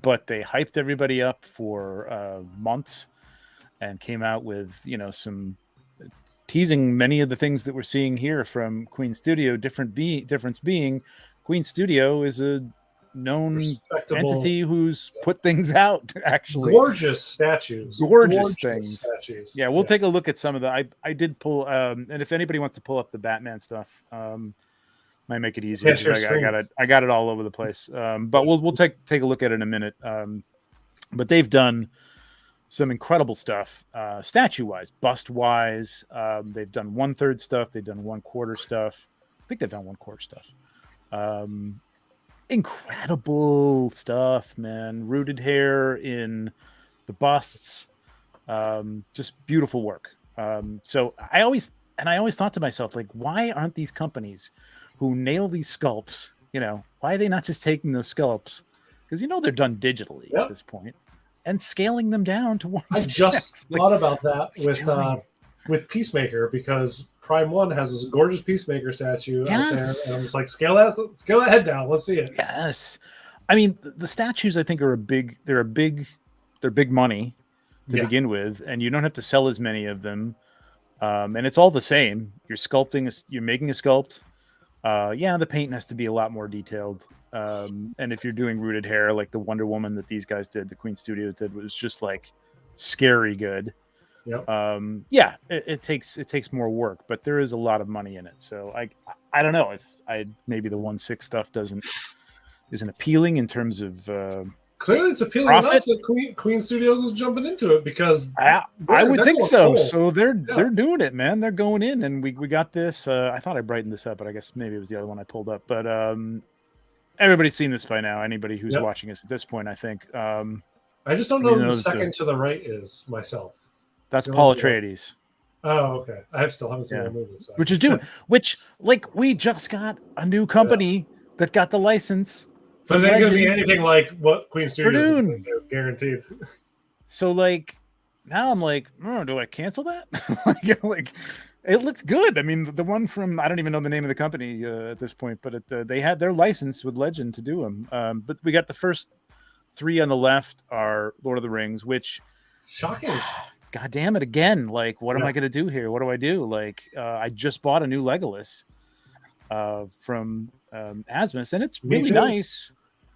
but they hyped everybody up for months and came out with some. Teasing many of the things that we're seeing here from Queen Studio. Difference being, Queen Studio is a known entity who's put things out. Actually, gorgeous statues, gorgeous things. Statues. Yeah, we'll take a look at some of the. I did pull, and if anybody wants to pull up the Batman stuff, might make it easier. I got it all over the place. But we'll take a look at it in a minute. But they've done some incredible stuff, statue-wise, bust-wise. They've done 1/3 stuff. They've done 1/4 stuff. I think they've done 1/4 stuff. Incredible stuff, man. Rooted hair in the busts. Just beautiful work. So I always thought to myself, like, why aren't these companies who nail these sculpts, why are they not just taking those sculpts? Because they're done digitally at this point. And scaling them down to 1/6. I just thought about that with Peacemaker, because Prime 1 has this gorgeous Peacemaker statue out there, and I'm just like, scale that head down. Let's see it. Yes, I mean the statues I think are big money to begin with, and you don't have to sell as many of them, and it's all the same. You're making a sculpt. The paint has to be a lot more detailed. And if you're doing rooted hair like the Wonder Woman that these guys did, the Queen Studios did, was just like scary good. Yep. It takes more work, but there is a lot of money in it. So I don't know if maybe the 1/6 stuff isn't appealing in terms of clearly it's appealing profit. enough that Queen Studios is jumping into it, because I would think so. Cool. So they're doing it, man. They're going in, and we got this. I thought I brightened this up, but I guess maybe it was the other one I pulled up. But everybody's seen this by now. Anybody who's Yep. watching us at this point, I think. I just don't know who the second to the right is myself. That's Paul Atreides. Oh, okay. I still haven't seen the movie. So. Which like we just got a new company that got the license. But it ain't going to be anything like what Queen Studios is going to do, guaranteed. So like now I'm like, oh, do I cancel that? like it looks good. I mean, the one from I don't even know the name of the company at this point, but they had their license with Legend to do them. But we got the first 3 on the left are Lord of the Rings, which shocking. God damn it again! Like, what am I gonna do here? What do I do? Like, I just bought a new Legolas from Asmus, and it's really nice.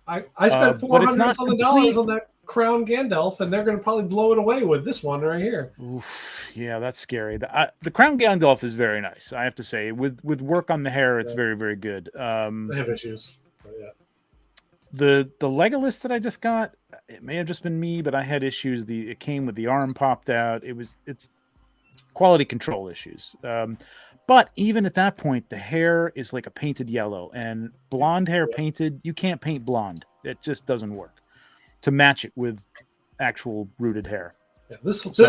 I spent $400 on that Crown Gandalf, and they're going to probably blow it away with this one right here. Oof, yeah, that's scary. The Crown Gandalf is very nice, I have to say. With work on the hair, it's very, very good. They have issues, but yeah. The Legolas that I just got, it may have just been me, but I had issues. It came with the arm popped out. It's quality control issues. But even at that point, the hair is like a painted yellow, and blonde hair painted, you can't paint blonde. It just doesn't work to match it with actual rooted hair. Yeah,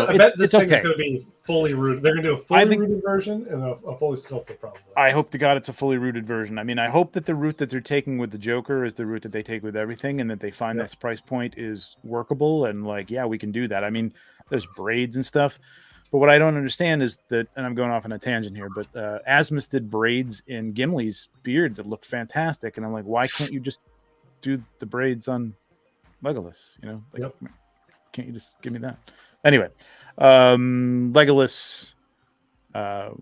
I bet this thing is going to be fully rooted. They're going to do a fully rooted version and a fully sculpted, probably. I hope to God it's a fully rooted version. I mean, I hope that the route that they're taking with the Joker is the route that they take with everything, and that they find this price point is workable, and like, yeah, we can do that. I mean, there's braids and stuff. But what I don't understand is that, and I'm going off on a tangent here, but Asmus did braids in Gimli's beard that looked fantastic. And I'm like, why can't you just do the braids on Legolas? You know, like, can't you just give me that? Anyway, Legolas,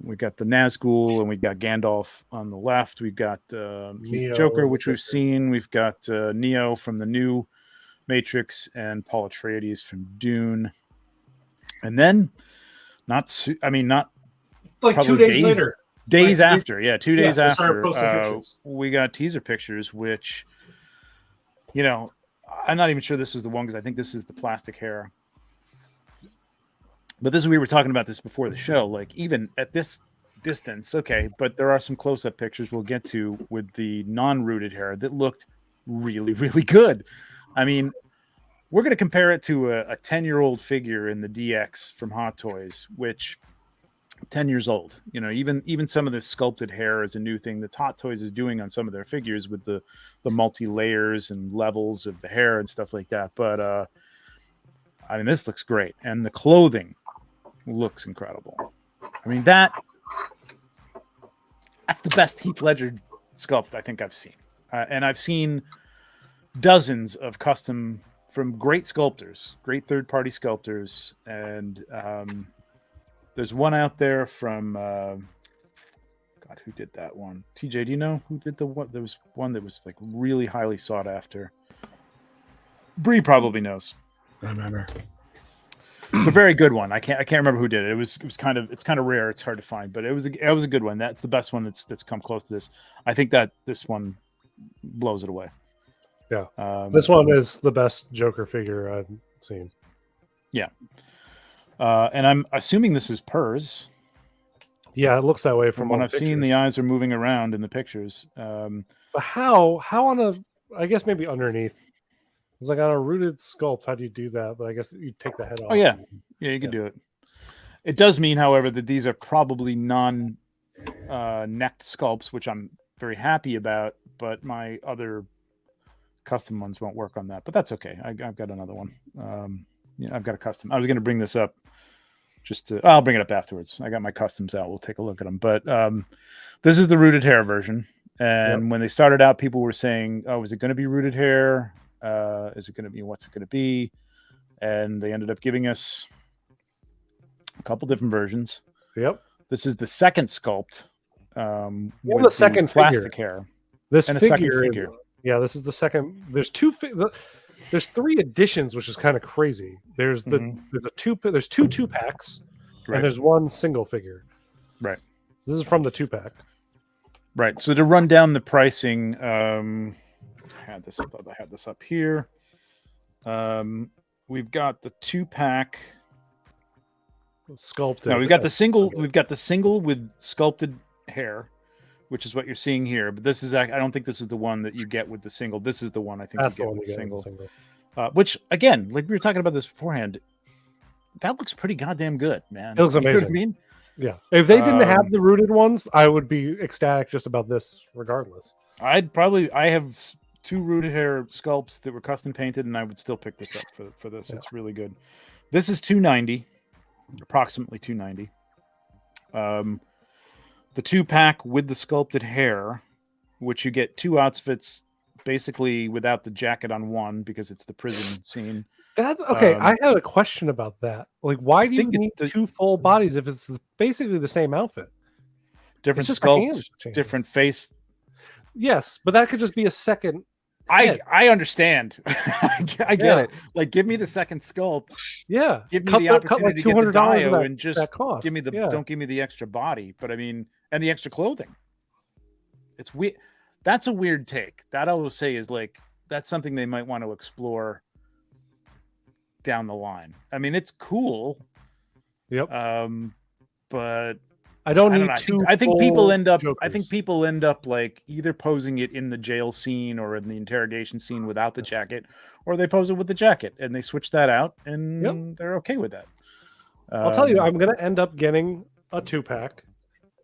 we got the Nazgul, and we got Gandalf on the left. We've got Joker, which we've seen. We've got Neo from the new Matrix, and Paul Atreides from Dune. And then, not like 2 days later. Days after, 2 days after, we got teaser pictures, which, you know, I'm not even sure this is the one because I think this is the plastic hair. But we were talking about this before the show. Like, even at this distance, okay, but there are some close-up pictures we'll get to with the non-rooted hair that looked really, really good. I mean, we're going to compare it to a 10-year-old figure in the DX from Hot Toys, which 10 years old. You know, even some of this sculpted hair is a new thing that Hot Toys is doing on some of their figures with the multi-layers and levels of the hair and stuff like that. But, I mean, this looks great. And the clothing looks incredible. I mean, that's the best Heath Ledger sculpt I think I've seen. And I've seen dozens of custom from great sculptors, great third-party sculptors, and there's one out there from God, who did that one? TJ, do you know who did the one? There was one that was like really highly sought after. Bree probably knows. I remember. It's a very good one. I can't remember who did it. It's kind of rare. It's hard to find, but it was a good one. That's the best one that's come close to this. I think that this one blows it away. Yeah, this one is the best Joker figure I've seen. Yeah, and I'm assuming this is Purrs. Yeah, it looks that way from what I've seen. The eyes are moving around in the pictures. But how on a? I guess maybe underneath. It's like on a rooted sculpt. How do you do that? But I guess you take the head off. Oh yeah, you can do it. It does mean, however, that these are probably non-necked sculpts, which I'm very happy about. But my other custom ones won't work on that, but that's okay. I've got another one. I've got a custom. I was going to bring this up I'll bring it up afterwards. I got my customs out. We'll take a look at them. But this is the rooted hair version. And when they started out, people were saying, oh, is it going to be rooted hair? Is it going to be, what's it going to be? And they ended up giving us a couple different versions. Yep. This is the second sculpt. With the second plastic hair. This and figure, a second figure. Yeah, this is the second. There's there's 3 editions, which is kind of crazy. There's there's 2 2-packs, right, and there's 1 single figure. Right. So this is from the 2-pack. Right. So to run down the pricing, I had this up here. We've got the 2-pack sculpted. No, we've got the single. We've got the single with sculpted hair. which is what you're seeing here. But this is, I don't think this is the one that you get with the single. This is the one I think That's you the get one with you the get with single. the single. Which, again, like we were talking about this beforehand, that looks pretty goddamn good, man. It looks You know amazing. what I mean? Yeah. If they didn't have the rooted ones, I would be ecstatic just about this regardless. I have 2 rooted hair sculpts that were custom painted, and I would still pick this up for this. Yeah. It's really good. This is $290, approximately $290. The 2-pack with the sculpted hair, which you get 2 outfits basically without the jacket on one because it's the prison scene. That's okay. I had a question about that. Like, why do you need 2 full bodies if it's basically the same outfit? Different sculpts, different face. Yes, but that could just be a second. I understand. I get it. Like, give me the second sculpt. Yeah, give me the opportunity to get the dio and just give me the don't give me the extra body. But I mean, and the extra clothing. It's weird. That's a weird take. That I will say is like that's something they might want to explore down the line. I mean, it's cool. Yep. But I don't need two. I think people end up. Jokers. I think people end up like either posing it in the jail scene or in the interrogation scene without the jacket, or they pose it with the jacket and they switch that out, and they're okay with that. I'll tell you, I'm going to end up getting a 2-pack.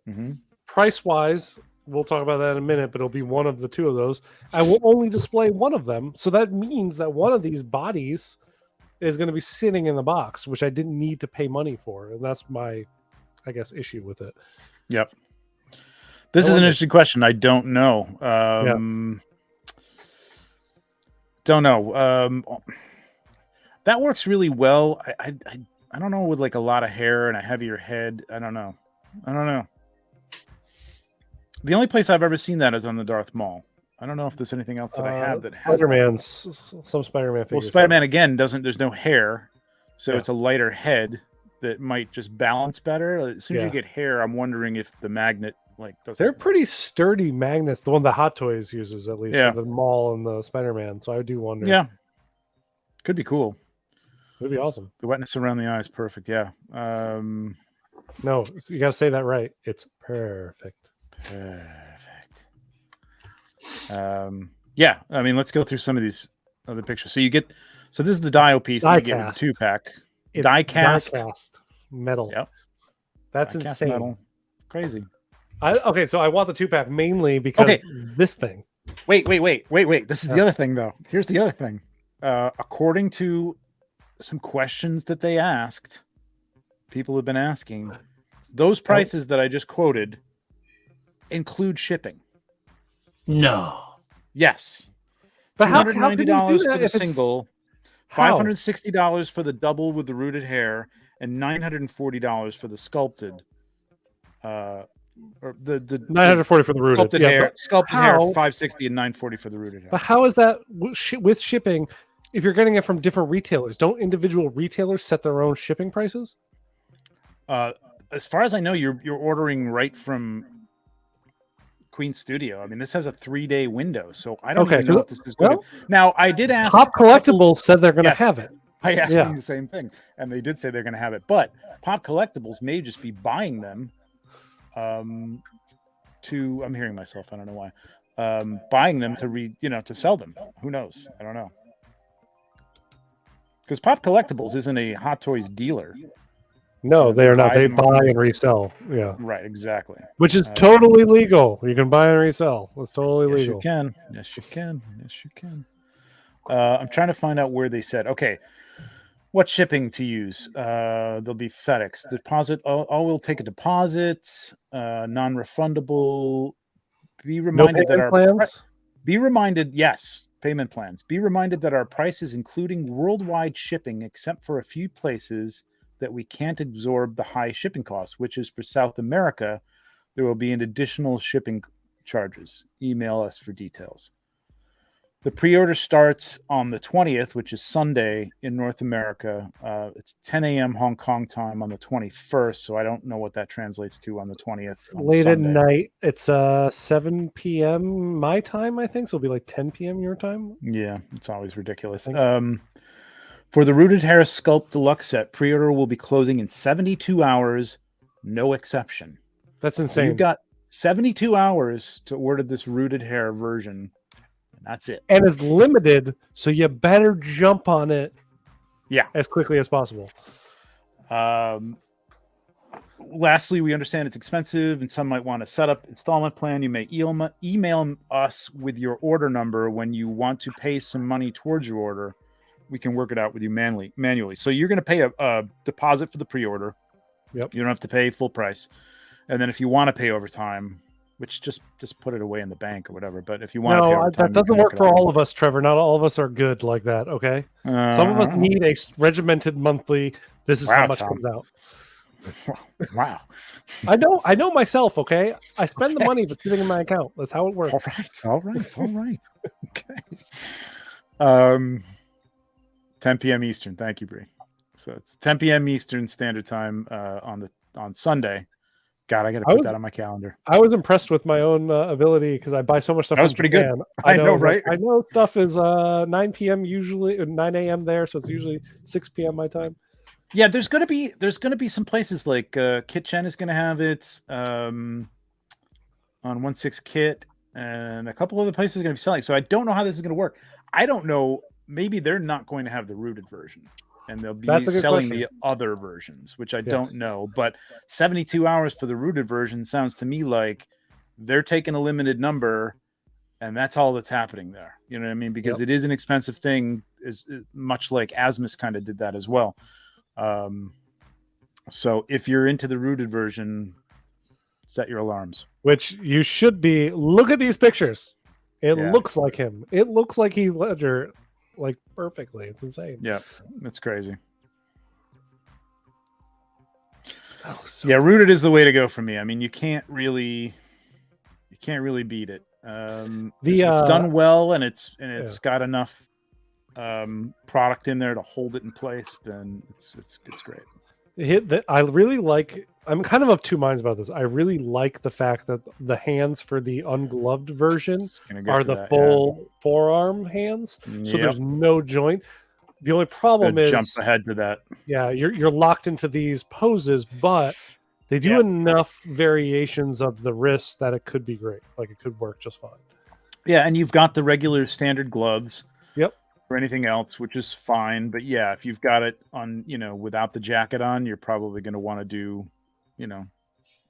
Mm-hmm. Price wise, we'll talk about that in a minute, but it'll be one of the 2 of those. I will only display one of them, so that means that one of these bodies is going to be sitting in the box, which I didn't need to pay money for, and that's my, I guess, issue with it. Yep. This is an interesting question. I don't know. Don't know. That works really well. I don't know, with like a lot of hair and a heavier head. I don't know. The only place I've ever seen that is on the Darth Maul. I don't know if there's anything else that I have that has some Spider-Man figures. Well, Spider-Man again there's no hair, so it's a lighter head that might just balance better. As soon as you get hair, I'm wondering if the magnet doesn't. They're pretty sturdy magnets. The one the Hot Toys uses, at least for the Maul and the Spider-Man. So I do wonder. Yeah, could be cool. It'd be awesome. The wetness around the eye is perfect. Yeah. No, you got to say that right. It's perfect. Yeah. I mean, let's go through some of these other pictures. So this is the dio piece that you get with the 2-pack. Die-cast metal. Yep. That's die-cast insane. Metal. Crazy. So I want the 2-pack mainly because this thing. Wait. This is the other thing, though. Here's the other thing. According to some questions that they asked, people have been asking, those prices that I just quoted include shipping. No. Yes. But how can you do $290 that for the if it's... single, $560 for the double with the rooted hair, and $940 for the sculpted. Or the $940 for the rooted sculpted hair. Sculpted hair, $560 and $940 for the rooted hair. But how is that with shipping? If you're getting it from different retailers, don't individual retailers set their own shipping prices? As far as I know, you're ordering right from Queen Studio. I mean, this has a 3-day window, so I don't even know if this is good. Now, I did ask. Pop Collectibles said they're going to have it. I asked them the same thing, and they did say they're going to have it. But Pop Collectibles may just be buying them. I'm hearing myself. I don't know why. Buying them to sell them. Who knows? I don't know. Because Pop Collectibles isn't a Hot Toys dealer. No, they are not. They buy and resell. Yeah. Right, exactly. Which is totally legal. You can buy and resell. It's totally legal. Yes, you can. I'm trying to find out where they said, okay, what shipping to use? There'll be FedEx. Deposit, all will take a deposit, non-refundable. Be reminded that our plans? payment plans. Be reminded that our prices, including worldwide shipping, except for a few places that we can't absorb the high shipping costs, which is for South America, there will be an additional shipping charges. Email us for details. The pre-order starts on the 20th, which is Sunday in North America. It's 10 a.m. Hong Kong time on the 21st, so I don't know what that translates to on the 20th. Late at night. It's 7 p.m. my time, I think, so it'll be like 10 p.m. your time. Yeah, it's always ridiculous. For the Rooted Hair Sculpt Deluxe set, pre-order will be closing in 72 hours, no exception. That's insane. 72 hours to order this rooted hair version. And that's it. And it's limited, so you better jump on it as quickly as possible. Lastly, we understand it's expensive and some might want a setup installment plan. You may email us with your order number when you want to pay some money towards your order. We can work it out with you manually. So you're going to pay a deposit for the pre-order. Yep. You don't have to pay full price. And then if you want to pay overtime, which just put it away in the bank or whatever. But if you want to pay overtime, that doesn't work for all of us, Trevor. Not all of us are good like that. Okay. Some of us need a regimented monthly. This is how much comes out. Wow. I know myself. Okay. I spend the money that's sitting in my account. That's how it works. All right. Okay. 10 p.m. Eastern. Thank you, Bree. So it's 10 p.m. Eastern Standard Time on Sunday. God, I got to put that on my calendar. I was impressed with my own ability because I buy so much stuff. That was pretty good. I know, right? I know stuff is 9 p.m. usually, or 9 a.m. there, so it's usually 6 p.m. my time. Yeah, there's gonna be some places like Kitchen is gonna have it on 1/6 Kit, and a couple other places are gonna be selling. So I don't know how this is gonna work. I don't know. Maybe they're not going to have the rooted version, and they'll be selling the other versions, which I don't know. But 72 hours for the rooted version sounds to me like they're taking a limited number, and that's all that's happening there. You know what I mean? Because it is an expensive thing, is much like Asmus kind of did that as well. So if you're into the rooted version, set your alarms. Which you should be. Look at these pictures. It looks like him. It looks like Heath Ledger, like perfectly. It's insane. Yeah, that's crazy. Oh, rooted is the way to go for me. I mean, you can't really beat it. It's done well, and it's got enough product in there to hold it in place, then it's great. I really like. I'm kind of two minds about this. I really like the fact that the hands for the ungloved version are the full forearm hands, so there's no joint. The only problem is jump ahead to that. Yeah, you're locked into these poses, but they do enough variations of the wrists that it could be great. Like it could work just fine. Yeah, and you've got the regular standard gloves. Yep. Or anything else, which is fine. But yeah, if you've got it on, without the jacket on, you're probably going to want to do,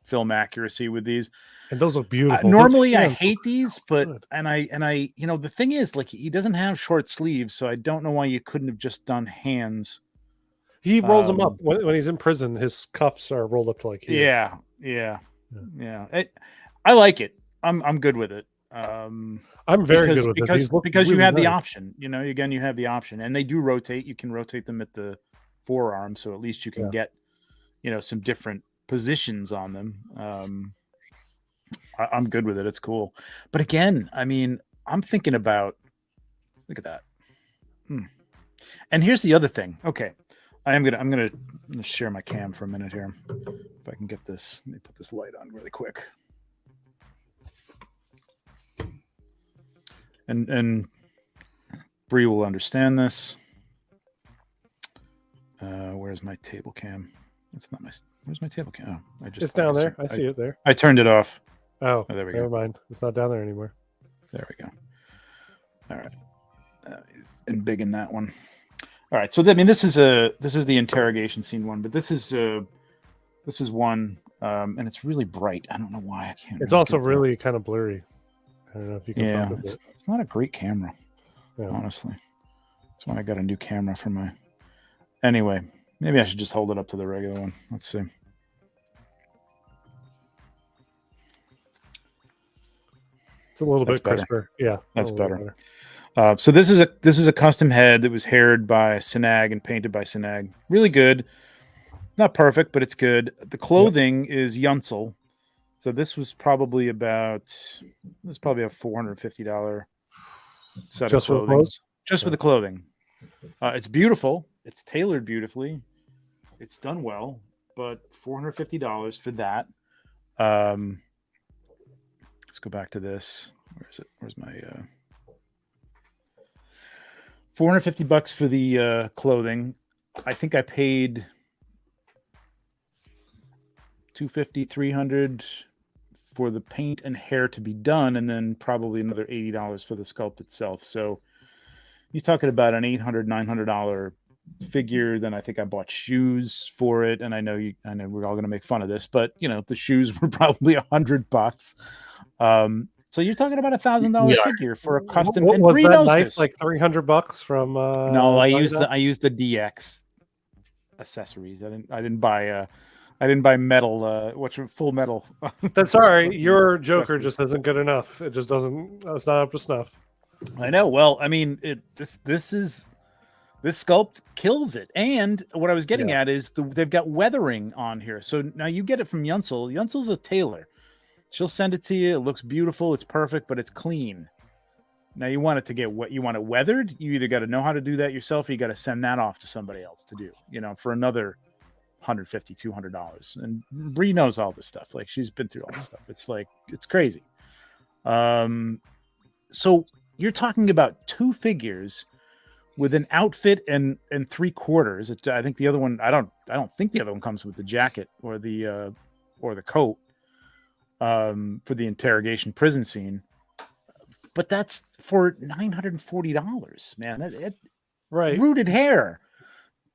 film accuracy with these. And those look beautiful. Normally I hate these, but and I the thing is, like, he doesn't have short sleeves, so I don't know why you couldn't have just done hands. He rolls them up when he's in prison. His cuffs are rolled up to like here. Yeah. I like it. I'm good with it. I'm very good with it because you have the option. Again, you have the option, and they do rotate. You can rotate them at the forearm, so at least you can get some different positions on them. I'm good with it. It's cool. But again, I mean, I'm thinking about, look at that. And here's the other thing. Okay. I'm gonna share my cam for a minute here. If I can get this, let me put this light on really quick. And Bree will understand this. Where's my table cam? Where's my table cam? Oh, it's down there. I see it there. I turned it off. Oh, there we go. Never mind. It's not down there anymore. There we go. All right. And big in that one. All right. So this is the interrogation scene one, but this is one, and it's really bright. I don't know why I can't. It's also really kind of blurry. I don't know if you can focus it. It's not a great camera, honestly. That's when I got a new camera for my. Anyway, maybe I should just hold it up to the regular one. Let's see. It's a little bit crisper. Yeah, that's better. So this is a custom head that was haired by Sinag and painted by Sinag. Really good. Not perfect, but it's good. The clothing is Yunsel. So this was probably a $450 set of clothing. Just for the clothing. It's beautiful. It's tailored beautifully. It's done well, but $450 for that. Let's go back to this. Where is it? Where's my $450 for the clothing. I think I paid $250, $300 for the paint and hair to be done, and then probably another $80 for the sculpt itself. So you're talking about an $800-900 figure. Then I think I bought shoes for it, and I know we're all going to make fun of this, but the shoes were probably $100. So you're talking about $1,000 figure for a custom. What and was Bree that knows knife this. like $300 from? No, I used the DX accessories. I didn't buy metal. Full metal? That's sorry. Your Joker just isn't good enough. It just doesn't. It's not up to snuff. I know. Well, I mean, this sculpt kills it. And what I was getting at is they've got weathering on here. So now you get it from Yunsel. Yunsel's a tailor. She'll send it to you. It looks beautiful. It's perfect, but it's clean. Now you want it to get what you want it weathered. You either got to know how to do that yourself, or you got to send that off to somebody else to do. For another $150-200. And Bree knows all this stuff. Like, she's been through all this stuff. It's crazy. So you're talking about 2 figures with an outfit and 3/4. I think the other one. I don't think the other one comes with the jacket or the coat for the interrogation prison scene. But that's for $940, man. Right. Rooted hair.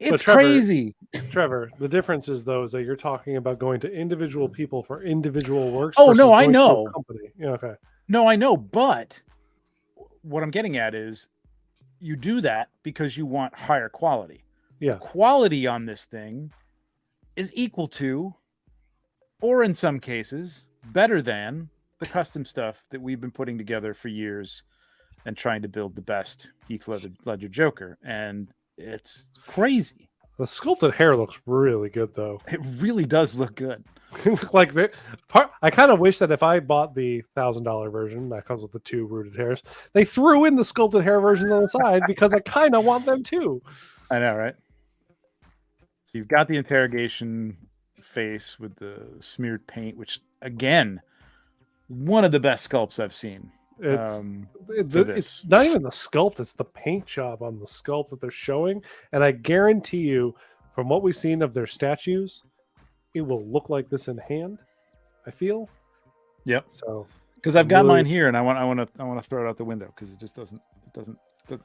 It's Trevor, crazy. Trevor, the difference is though is that you're talking about going to individual people for individual works. Oh, versus no, I going to a know. company. Yeah, okay. No, I know, but what I'm getting at is you do that because you want higher quality. Yeah. The quality on this thing is equal to, or in some cases, better than the custom stuff that we've been putting together for years and trying to build the best Heath Ledger Joker. And it's crazy. The sculpted hair looks really good, though. It really does look good. I kind of wish that if I bought the $1,000 version that comes with the 2 rooted hairs, they threw in the sculpted hair versions on the side because I kind of want them too. I know, right? So you've got the interrogation face with the smeared paint, which again, one of the best sculpts I've seen. It's not even the sculpt, it's the paint job on the sculpt that they're showing. And I guarantee you, from what we've seen of their statues, it will look like this in hand, I feel. Yep. So because I've got mine here and I want to throw it out the window because it just doesn't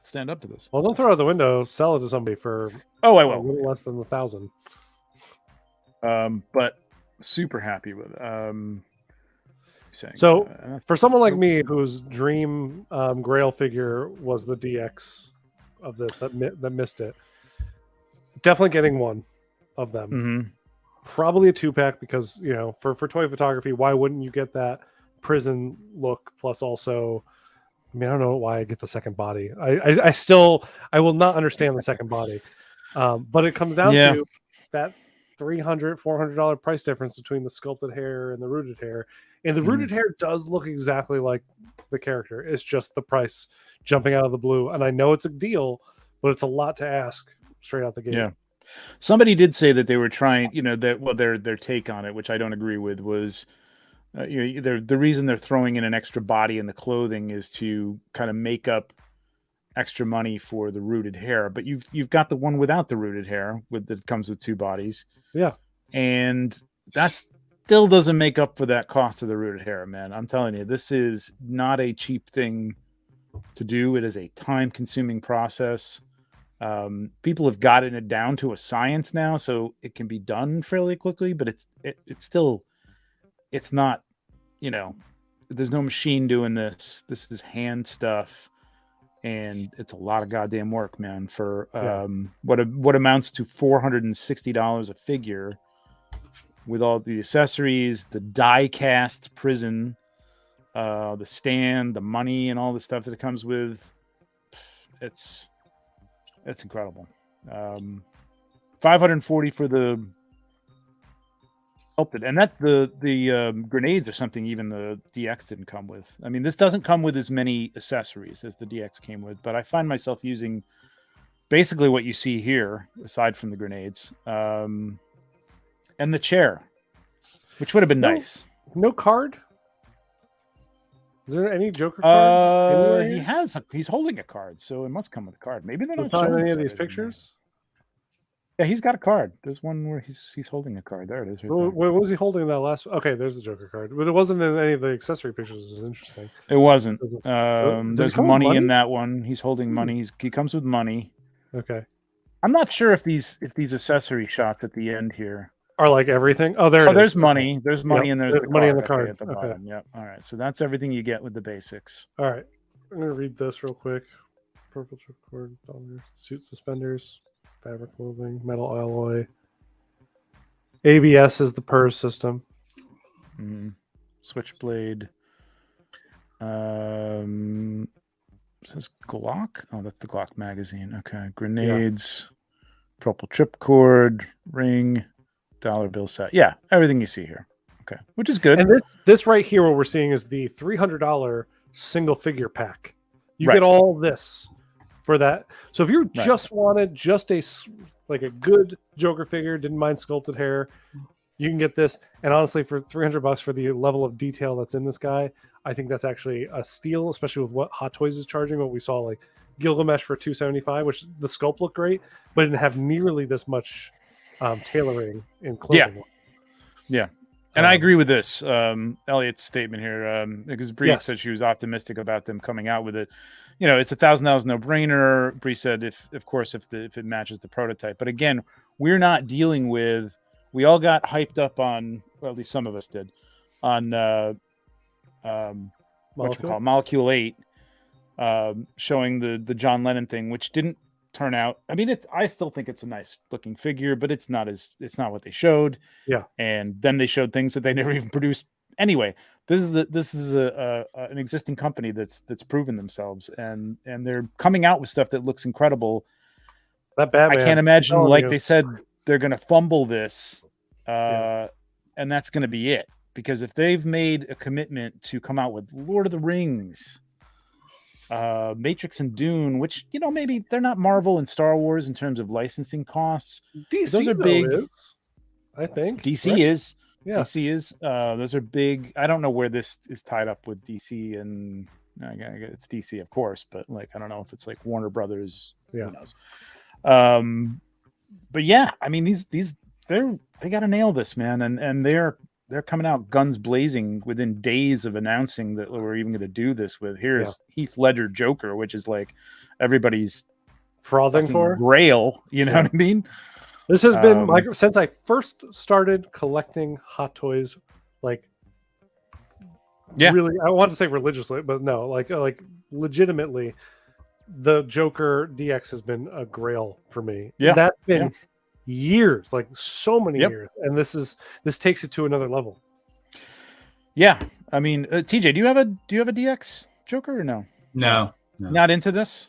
stand up to this. Well, don't throw it out the window, sell it to somebody for I will. a little less than $1,000. But super happy with it. So for someone like me whose dream Grail figure was the DX of this that missed it, definitely getting one of them. Mm-hmm. Probably a 2-pack because for toy photography, why wouldn't you get that prison look plus also? I mean, I don't know why I get the second body. I will not understand the second body, but it comes down to that $300-400 price difference between the sculpted hair and the rooted hair. And the rooted hair does look exactly like the character. It's just the price jumping out of the blue. And I know it's a deal, but it's a lot to ask straight out the gate. Yeah. Somebody did say that they were trying, their take on it, which I don't agree with, was the reason they're throwing in an extra body in the clothing is to kind of make up extra money for the rooted hair. But you've got the one without the rooted hair that comes with 2 bodies. Yeah. And that's still doesn't make up for that cost of the rooted hair, man. I'm telling you, this is not a cheap thing to do. It is a time-consuming process. People have gotten it down to a science now, so it can be done fairly quickly. But it's still, it's not. There's no machine doing this. This is hand stuff, and it's a lot of goddamn work, man. For what amounts to $460 a figure. With all the accessories, the die-cast prison, the stand, the money, and all the stuff that it comes with, it's incredible. $540 for the sculpted, and that the grenades or something. Even the DX didn't come with. I mean, this doesn't come with as many accessories as the DX came with, but I find myself using basically what you see here, aside from the grenades. And the chair, which would have been nice. No card? Is there any Joker card? He's holding a card, so it must come with a card. Maybe they're not showing showing any of these pictures. Yeah, he's got a card. There's one where he's holding a card. There it is. Right What, there. what was he holding in that last? Okay, there's the Joker card, but it wasn't in any of the accessory pictures. Which is interesting. It wasn't. Does he There's come with money in money? that one. He's holding money. He comes with money. Okay, I'm not sure if these accessory shots at the end here. are like everything. Oh, there. Oh, it there's is. money. There's money, Yep, and there's there's the money in the card card. at the Okay. bottom. Yep. All right. So that's everything you get with the basics. All right, I'm gonna read this real quick. Purple tripcord, dollar, suit suspenders, fabric clothing, metal alloy. ABS is the PERS system. Switchblade. Says Glock. Oh, that's the Glock magazine. Okay. Grenades. Purple tripcord. Ring. Dollar bill set. Yeah, everything you see here. Okay, which is good. And this right here, what we're seeing is the $300 single figure pack. You Right. get all this for that. So if you Right. just wanted just a good Joker figure, didn't mind sculpted hair, you can get this. And honestly, for $300 for the level of detail that's in this guy, I think that's actually a steal, especially with what Hot Toys is charging. What we saw, like Gilgamesh for $275, which the sculpt looked great, but it didn't have nearly this much tailoring in clothing. Yeah. And I agree with this, Elliot's statement here, because Bree said she was optimistic about them coming out with it. You know, it's $1,000 no brainer. Bree said, if it matches the prototype. But again, we're not dealing with. We all got hyped up on, well, at least some of us did, on Molecule 8, showing the John Lennon thing, which didn't turn out. I mean, I still think it's a nice looking figure, but it's not what they showed. Yeah. And then they showed things that they never even produced. Anyway, this is an existing company that's proven themselves, and they're coming out with stuff that looks incredible. That Batman, I can't imagine, like they said, they're going to fumble this, and that's going to be it. Because if they've made a commitment to come out with Lord of the Rings, Matrix and Dune, which, you know, maybe they're not Marvel and Star Wars in terms of licensing costs. DC, those are big. I think DC right? is. Yeah. DC is. Those are big. I don't know where this is tied up with DC, and it's DC, of course, but like I don't know if it's like Warner Brothers. Yeah. Who knows? But yeah, I mean they got to nail this, man, and they're coming out guns blazing within days of announcing that we're even going to do this with. Here's Heath Ledger Joker, which is like everybody's frothing for grail. You know what I mean? This has been since I first started collecting Hot Toys, like really, I want to say religiously, but no, like legitimately, the Joker DX has been a grail for me. Yeah. And that's been years, like so many years, and this takes it to another level. Yeah, I mean, TJ, do you have a DX Joker or no? No. Not into this.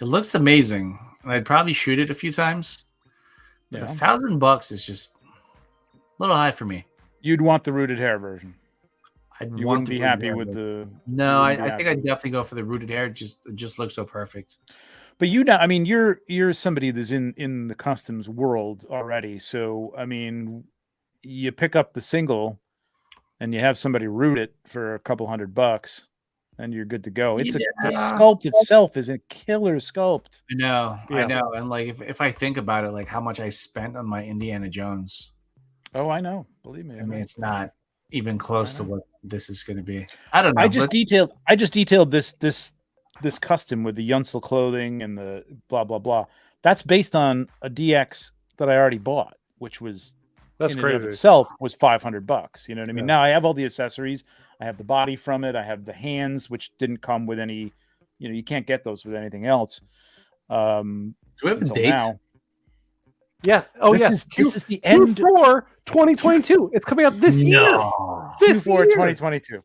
It looks amazing, and I'd probably shoot it a few times. But $1,000 is just a little high for me. You'd want the rooted hair version. You wouldn't be happy with the. No, I think I'd definitely go for the rooted hair. It just looks so perfect. But I mean, you're somebody that's in the customs world already. So I mean, you pick up the single, and you have somebody root it for a couple $100, and you're good to go. It's the sculpt itself is a killer sculpt. I know, and like if I think about it, like how much I spent on my Indiana Jones. Oh, I know. Believe me. I mean, it's not even close to what this is going to be. I don't know. I just detailed this custom with the Yunsel clothing and the blah blah blah. That's based on a DX that I already bought, which was that's crazy. Of itself was $500. You know what I mean? Now I have all the accessories. I have the body from it. I have the hands, which didn't come with any. You know, you can't get those with anything else. Do we have a date? Now. Yeah. Oh, yes. This is the end for 2022. It's coming out this year. This year, 2022.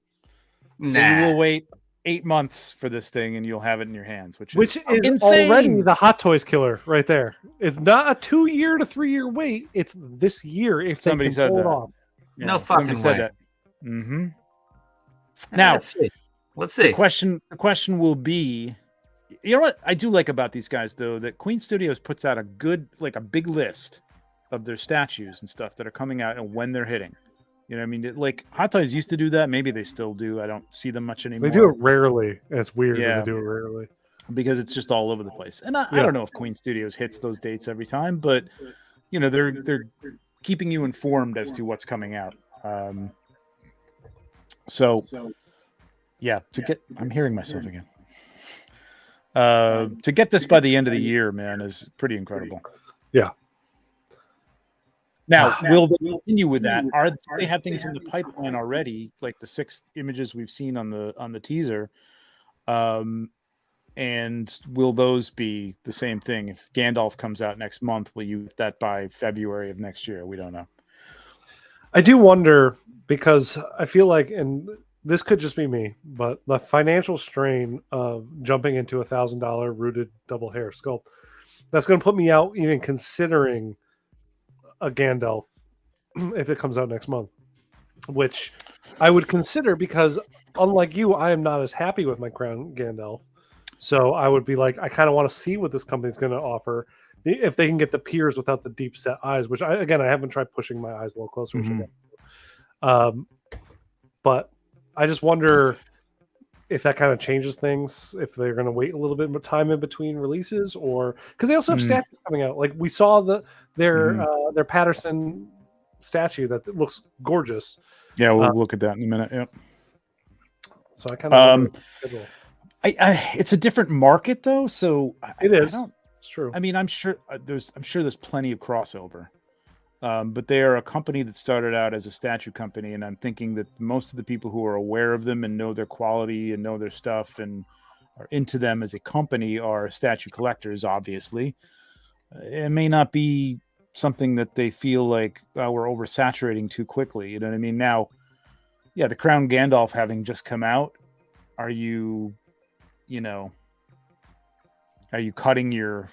Nah. So you will wait 8 months for this thing, and you'll have it in your hands, which is insane. Already the Hot Toys killer right there. It's not a 2-year to 3-year wait. It's this year. If somebody said that, off. Yeah, no fucking way. Said that. Mm-hmm. Now, let's see. The question will be, you know what I do like about these guys though, that Queen Studios puts out a big list of their statues and stuff that are coming out and when they're hitting. You know what I mean? Like Hot Toys used to do that. Maybe they still do. I don't see them much anymore. They do it rarely. It's weird that they do it rarely. because it's just all over the place. And I don't know if Queen Studios hits those dates every time, but they're keeping you informed as to what's coming out. I'm hearing myself again. To get this by the end of the year, man, is pretty incredible. Yeah. Now, will they continue with that? Do they have things in the pipeline already, like the 6 images we've seen on the teaser? And will those be the same thing? If Gandalf comes out next month, will you get that by February of next year? We don't know. I do wonder, because I feel like, and this could just be me, but the financial strain of jumping into $1,000 rooted double hair sculpt, that's going to put me out even considering a Gandalf if it comes out next month, which I would consider, because unlike you, I am not as happy with my crown Gandalf. So I would be like, I kind of want to see what this company's going to offer, if they can get the peers without the deep set eyes, which I haven't tried pushing my eyes a little closer. Mm-hmm. But I just wonder if that kind of changes things, if they're going to wait a little bit of time in between releases, or because they also have statues coming out. Like we saw their Patterson statue that looks gorgeous. Yeah, we'll look at that in a minute. Yeah. So I kind of it's a different market though, so it is. It's true. I mean, I'm sure there's plenty of crossover. But they are a company that started out as a statue company, and I'm thinking that most of the people who are aware of them and know their quality and know their stuff and are into them as a company are statue collectors, obviously. It may not be something that they feel like we're oversaturating too quickly. You know what I mean? Now, yeah, the Crown Gandalf having just come out, are you cutting your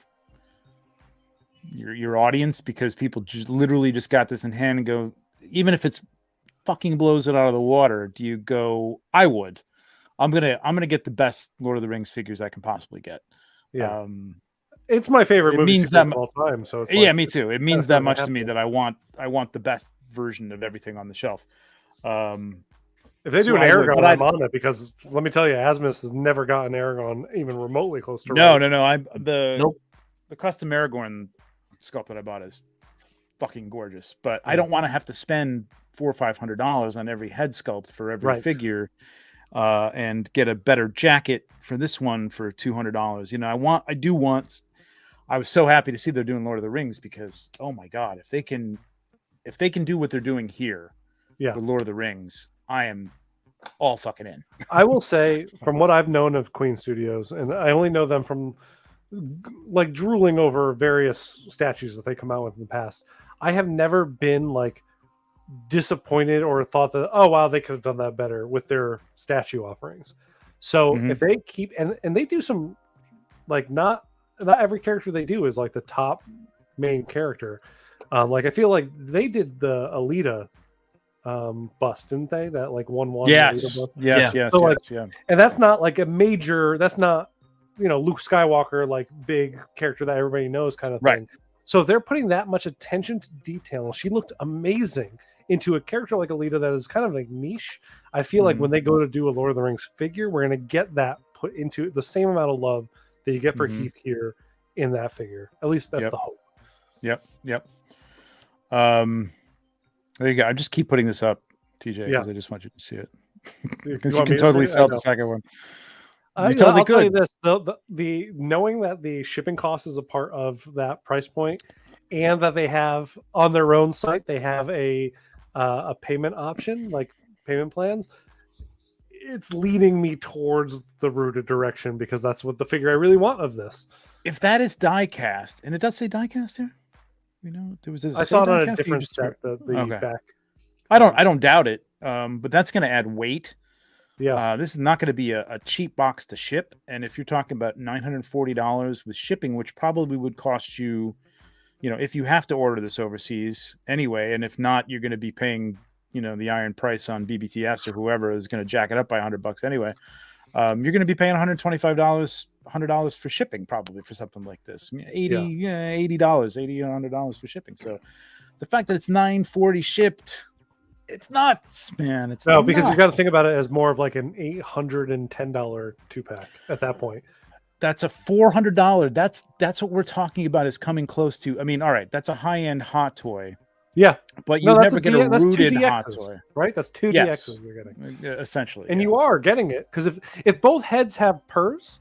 audience because people literally just got this in hand and go, even if it's fucking blows it out of the water, do you go, I'm gonna get the best Lord of the Rings figures I can possibly get? Yeah. It's my favorite movie of all time. So it's me too. It means that much to me that I want the best version of everything on the shelf. If they do an Aragorn, I'm on it, because let me tell you, Asmus has never gotten Aragorn even remotely close to No. The custom Aragorn sculpt that I bought is fucking gorgeous, but I don't want to have to spend $400 or $500 on every head sculpt for every figure, and get a better jacket for this one for $200. I was so happy to see they're doing Lord of the Rings, because oh my god, if they can do what they're doing here with Lord of the Rings, I am all fucking in. I will say, from what I've known of Queen Studios, and I only know them from like drooling over various statues that they come out with in the past, I have never been like disappointed or thought that, oh wow, they could have done that better with their statue offerings. So if they keep and they do some, like, not every character they do is like the top main character. Like I feel like they did the Alita bust, didn't they? That like 1/1. Yes. So and that's not like a major. That's not, Luke Skywalker, like big character that everybody knows kind of thing. Right. So they're putting that much attention to detail. She looked amazing into a character like Alita that is kind of like niche. I feel like when they go to do a Lord of the Rings figure, we're going to get that put into the same amount of love that you get for Heath here in that figure. At least that's the hope. Yep. There you go. I just keep putting this up, TJ, because I just want you to see it. Because you can totally sell the second one. I'll tell you this: the knowing that the shipping cost is a part of that price point, and that they have on their own site, they have a payment option, like payment plans. It's leading me towards the rooted direction, because that's what the figure I really want of this. If that is die cast, and it does say die cast there, there was. I saw it on a different set. The back. I don't doubt it, but that's going to add weight. Yeah, this is not going to be a cheap box to ship, and if you're talking about $940 with shipping, which probably would cost you, if you have to order this overseas anyway, and if not, you're going to be paying, the iron price on BBTS or whoever is going to jack it up by $100 anyway. You're going to be paying $125 for shipping, probably, for something like this. $80 $100 for shipping. So the fact that it's $940 shipped, it's nuts, man. It's because you got to think about it as more of like an $810 2-pack at that point. That's a $400. That's what we're talking about is coming close to. I mean, all right, that's a high-end hot toy. Yeah, But you never get a that's rooted 2 hot DXs, toy. right? That's 2 Yes. DXs you're getting. Essentially. And you are getting it because if both heads have purrs,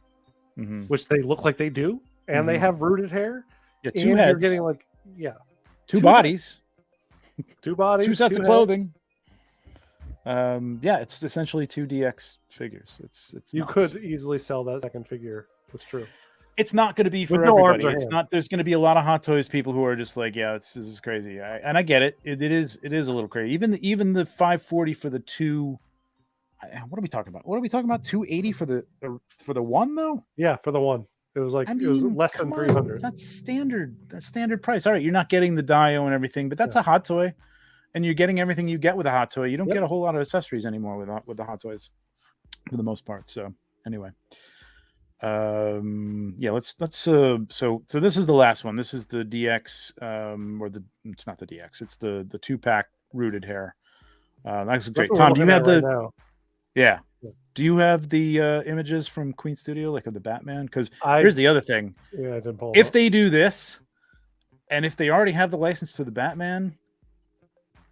Mm-hmm. which they look like they do, and they have rooted hair, Yeah, and 2 heads. you're getting like two bodies. 2 bodies, 2 sets of heads. clothing. Yeah, it's essentially 2 DX figures. It's you nuts. could easily sell that second figure. That's true. It's not going to be for no arms everybody. or It's hands. not. There's going to be a lot of Hot Toys people who are just like, yeah, this is crazy. And I get it. It is a little crazy. Even the 540 for the 2. What are we talking about? 280 for the 1 though? Yeah, for the 1. It was like it was less than 300. That's standard. That's standard price. All right, you're not getting the Dio and everything, but that's a Hot Toy, and you're getting everything you get with a Hot Toy. You don't get a whole lot of accessories anymore with the Hot Toys, for the most part. So anyway, let's so this is the last one. This is the DX, it's not the DX. It's the 2-pack rooted hair. That's great. Tom, do you have the? Now. Yeah. Do you have the images from Queen Studio, like of the Batman? Because here's the other thing. Yeah, I didn't pull if they do this, and if they already have the license to the Batman,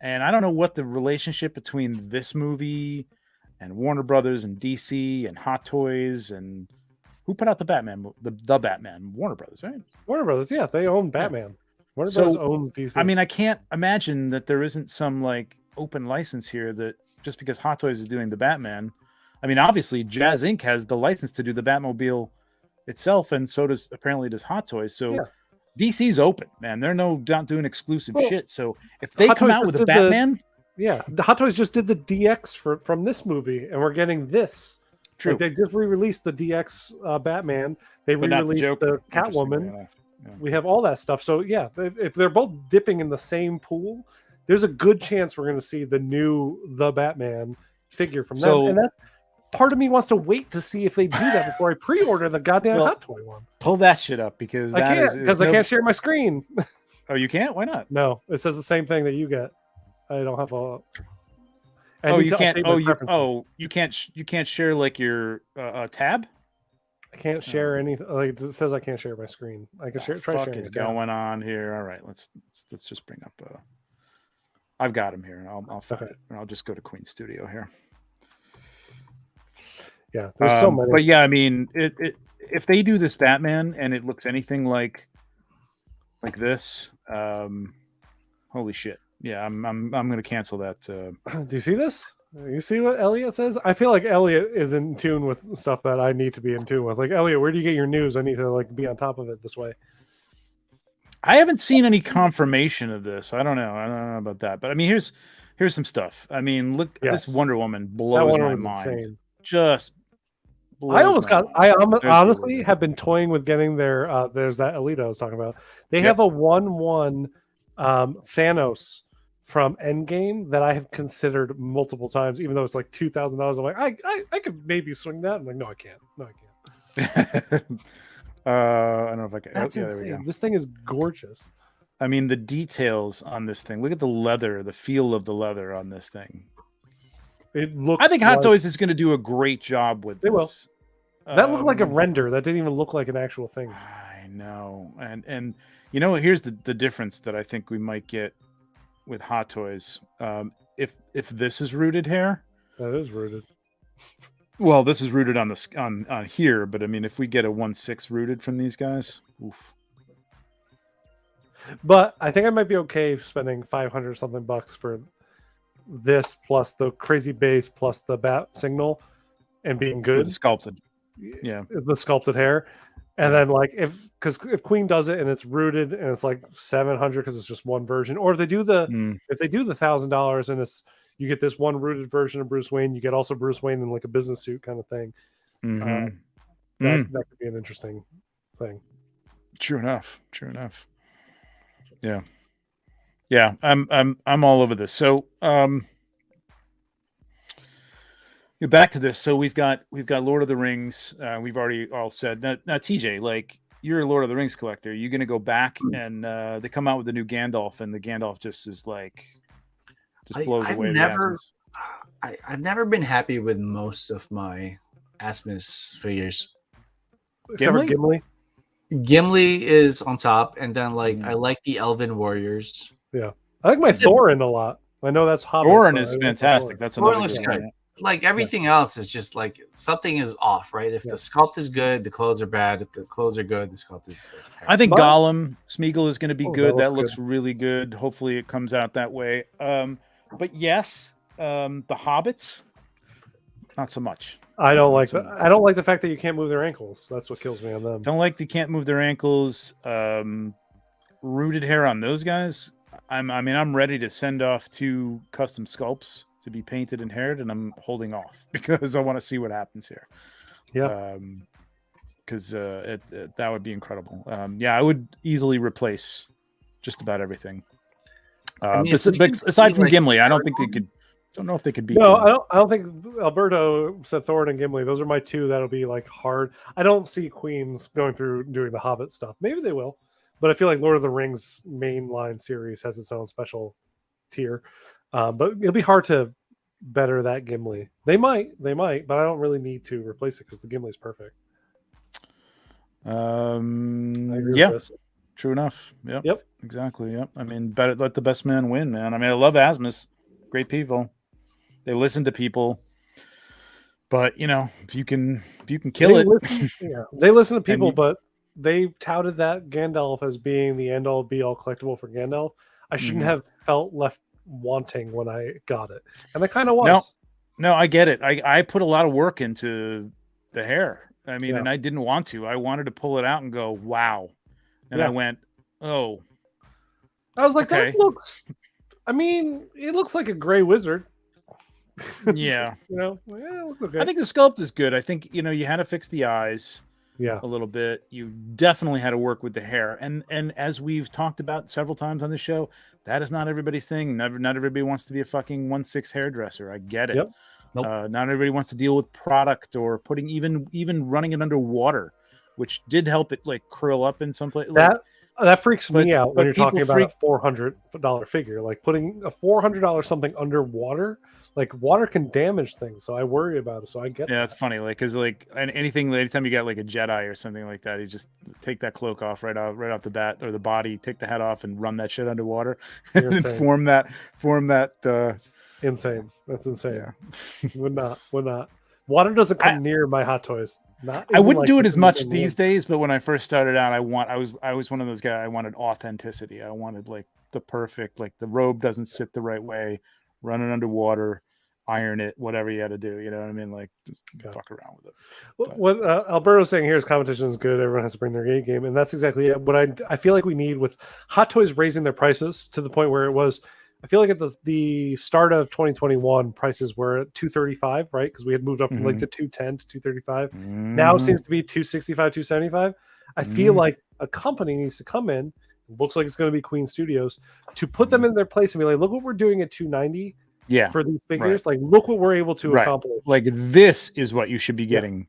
and I don't know what the relationship between this movie and Warner Brothers and DC and Hot Toys and who put out the Batman, the Batman, Warner Brothers, right? Warner Brothers, yeah, they own Batman. Yeah. Warner Brothers owns DC. I mean, I can't imagine that there isn't some like open license here that just because Hot Toys is doing the Batman. I mean, obviously, Jazz Inc. has the license to do the Batmobile itself, and so does Hot Toys. So DC's open, man. They're not doing exclusive shit. So if they come out with a Batman, the Hot Toys just did the DX from this movie, and we're getting this. True. Like they just re-released the DX Batman. They re-released the Catwoman. Yeah. We have all that stuff. So yeah, if they're both dipping in the same pool, there's a good chance we're going to see the Batman figure from them, and that's. Part of me wants to wait to see if they do that before I pre-order the goddamn Hot Toy one. Pull that shit up because I can't share my screen. Oh, you can't? Why not? No, it says the same thing that you get. I don't have a. You can't. You can't. You can't share like your tab. I can't share anything. Like it says, I can't share my screen. I can share. Try sharing. What is going on here? All right, let's just bring up. I've got him here. I'll find it. And I'll just go to Queen Studio here. Yeah, there's so many. But yeah, I mean, if they do this Batman and it looks anything like this, holy shit! Yeah, I'm gonna cancel that. Do you see this? You see what Elliot says? I feel like Elliot is in tune with stuff that I need to be in tune with. Like Elliot, where do you get your news? I need to like be on top of it this way. I haven't seen any confirmation of this. I don't know about that. But I mean, here's some stuff. I mean, look, this Wonder Woman blows my mind. Insane. Just. I honestly have been toying with getting their there's that Alita I was talking about. They have a 1/1 Thanos from Endgame that I have considered multiple times, even though it's like $2,000. I'm like, I could maybe swing that. I'm like, no, I can't. I don't know if I can. That's insane. There we go. This thing is gorgeous. I mean, the details on this thing. Look at the leather, the feel of the leather on this thing. It looks. I think Hot Toys is going to do a great job with this. They will. That looked like a render. That didn't even look like an actual thing. I know. And you know, here's the difference that I think we might get with Hot Toys. If this is rooted hair. That is rooted. Well, this is rooted on here, but I mean, if we get a 1/6 rooted from these guys, oof. But I think I might be okay spending $500 something bucks for this plus the crazy base plus the bat signal and being good. Sculpted. Yeah. The sculpted hair. And then like if Queen does it and it's rooted and it's like $700 because it's just one version, or if they do the $1,000 and it's you get this one rooted version of Bruce Wayne, you get also Bruce Wayne in like a business suit kind of thing. That could be an interesting thing. True enough. Yeah, I'm all over this. So back to this. So we've got Lord of the Rings. We've already all said now TJ, like you're a Lord of the Rings collector. You're gonna go back and they come out with the new Gandalf, and the Gandalf just is like blows away. I've never been happy with most of my Asmus figures. Except for Gimli. Gimli is on top, and then Mm. I like the Elven Warriors. Yeah, I like my Thorin a lot. I know that's Hobbit. Thorin but is I like fantastic. Thorin. That's Thorin another looks good good. one. Like everything else is just like something is off, right? If Yeah. the sculpt is good, the clothes are bad. If the clothes are good, the sculpt is. I think But- Gollum Smeagol is going to be Oh, good. that That looks looks really good. Hopefully, it comes out that way. But yes, the Hobbits, not so much. I don't like So- that. I don't like the fact that you can't move their ankles. That's what kills me on them. Don't like they can't move their ankles. Rooted hair on those guys. I'm ready to send off 2 custom sculpts to be painted and haired, and I'm holding off because I want to see what happens here. Yeah. Because that would be incredible. I would easily replace just about everything. Aside from Gimli, I don't think they could. Don't know if they could beat. No, Gimli. I don't think Alberto said Thorin and Gimli. Those are my 2 that'll be like hard. I don't see Queens going through doing the Hobbit stuff. Maybe they will, but I feel like Lord of the Rings mainline series has its own special tier. But it'll be hard to better that Gimli. They might, but I don't really need to replace it because the Gimli's perfect. I agree with Yeah, this. true enough. Yep. Exactly. Yep. I mean, better let the best man win, man. I mean, I love Asmus. Great people. They listen to people. But if you can kill it. They listen to people, you- but they touted that Gandalf as being the end all be all collectible for Gandalf. I shouldn't Mhm. have felt left wanting when I got it, and I kind of was. No, I get it. I put a lot of work into the hair. I mean, Yeah. and I didn't want to. I wanted to pull it out and go, wow. And Yeah. I went, oh, I was like, Okay. that looks. I mean, it looks like a gray wizard. yeah. Yeah, it looks okay. I think the sculpt is good. I think, you had to fix the eyes yeah, a little bit. You definitely had to work with the hair. And as we've talked about several times on the show, that is not everybody's thing. Not everybody wants to be a fucking 1/6 hairdresser. I get it. Yep. Nope. Not everybody wants to deal with product or putting even running it under water, which did help it curl up in some place. that freaks me out but when you're talking people about a $400 figure, like putting a $400 something underwater. Like water can damage things, so I worry about it. So I get Yeah, that. it's funny, because anytime you got a Jedi or something like that, you just take that cloak off right off the bat, or the body, take the head off and run that shit underwater You're and insane. form that. Insane. That's insane. Yeah. Would not. Water doesn't come near my Hot Toys. I wouldn't do it as much these days, but when I first started out, I was one of those guys. I wanted authenticity. I wanted the perfect, the robe doesn't sit the right way, run it underwater, iron it, whatever you had to do. You know what I mean? Just fuck around with it. What Alberto's saying here is competition is good. Everyone has to bring their A game, and that's exactly it. What I feel like we need with Hot Toys raising their prices to the point where it was. I feel like at the start of 2021, prices were at $235, right? Because we had moved up from the $210 to $235. Now it seems to be $265, $275. I feel like a company needs to come in. Looks like it's going to be Queen Studios to put them in their place and be like, look what we're doing at $290. Yeah, for these figures, look what we're able to accomplish. This is what you should be getting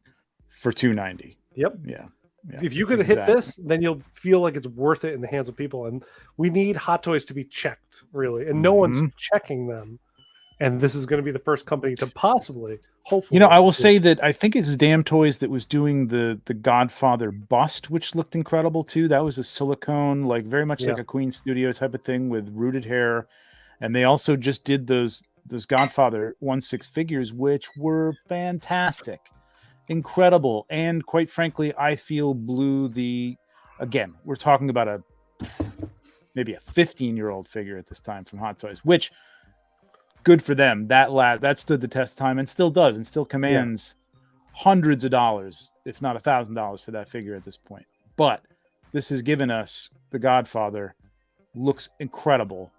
for $290. Yep. Yeah. If you could hit this, then you'll feel like it's worth it in the hands of people. And we need Hot Toys to be checked, really. And no one's checking them. And this is going to be the first company to possibly, hopefully. I will say that I think it's Damn Toys that was doing the Godfather bust, which looked incredible too. That was a silicone, very much like a Queen Studio type of thing with rooted hair. And they also just did those Godfather 1/6 figures, which were fantastic. Incredible, and quite frankly, I feel blew again, we're talking about maybe a 15-year-old figure at this time from Hot Toys, which good for them. That stood the test of time and still does, and still commands hundreds of dollars, if not $1,000 for that figure at this point. But this has given us the Godfather, looks incredible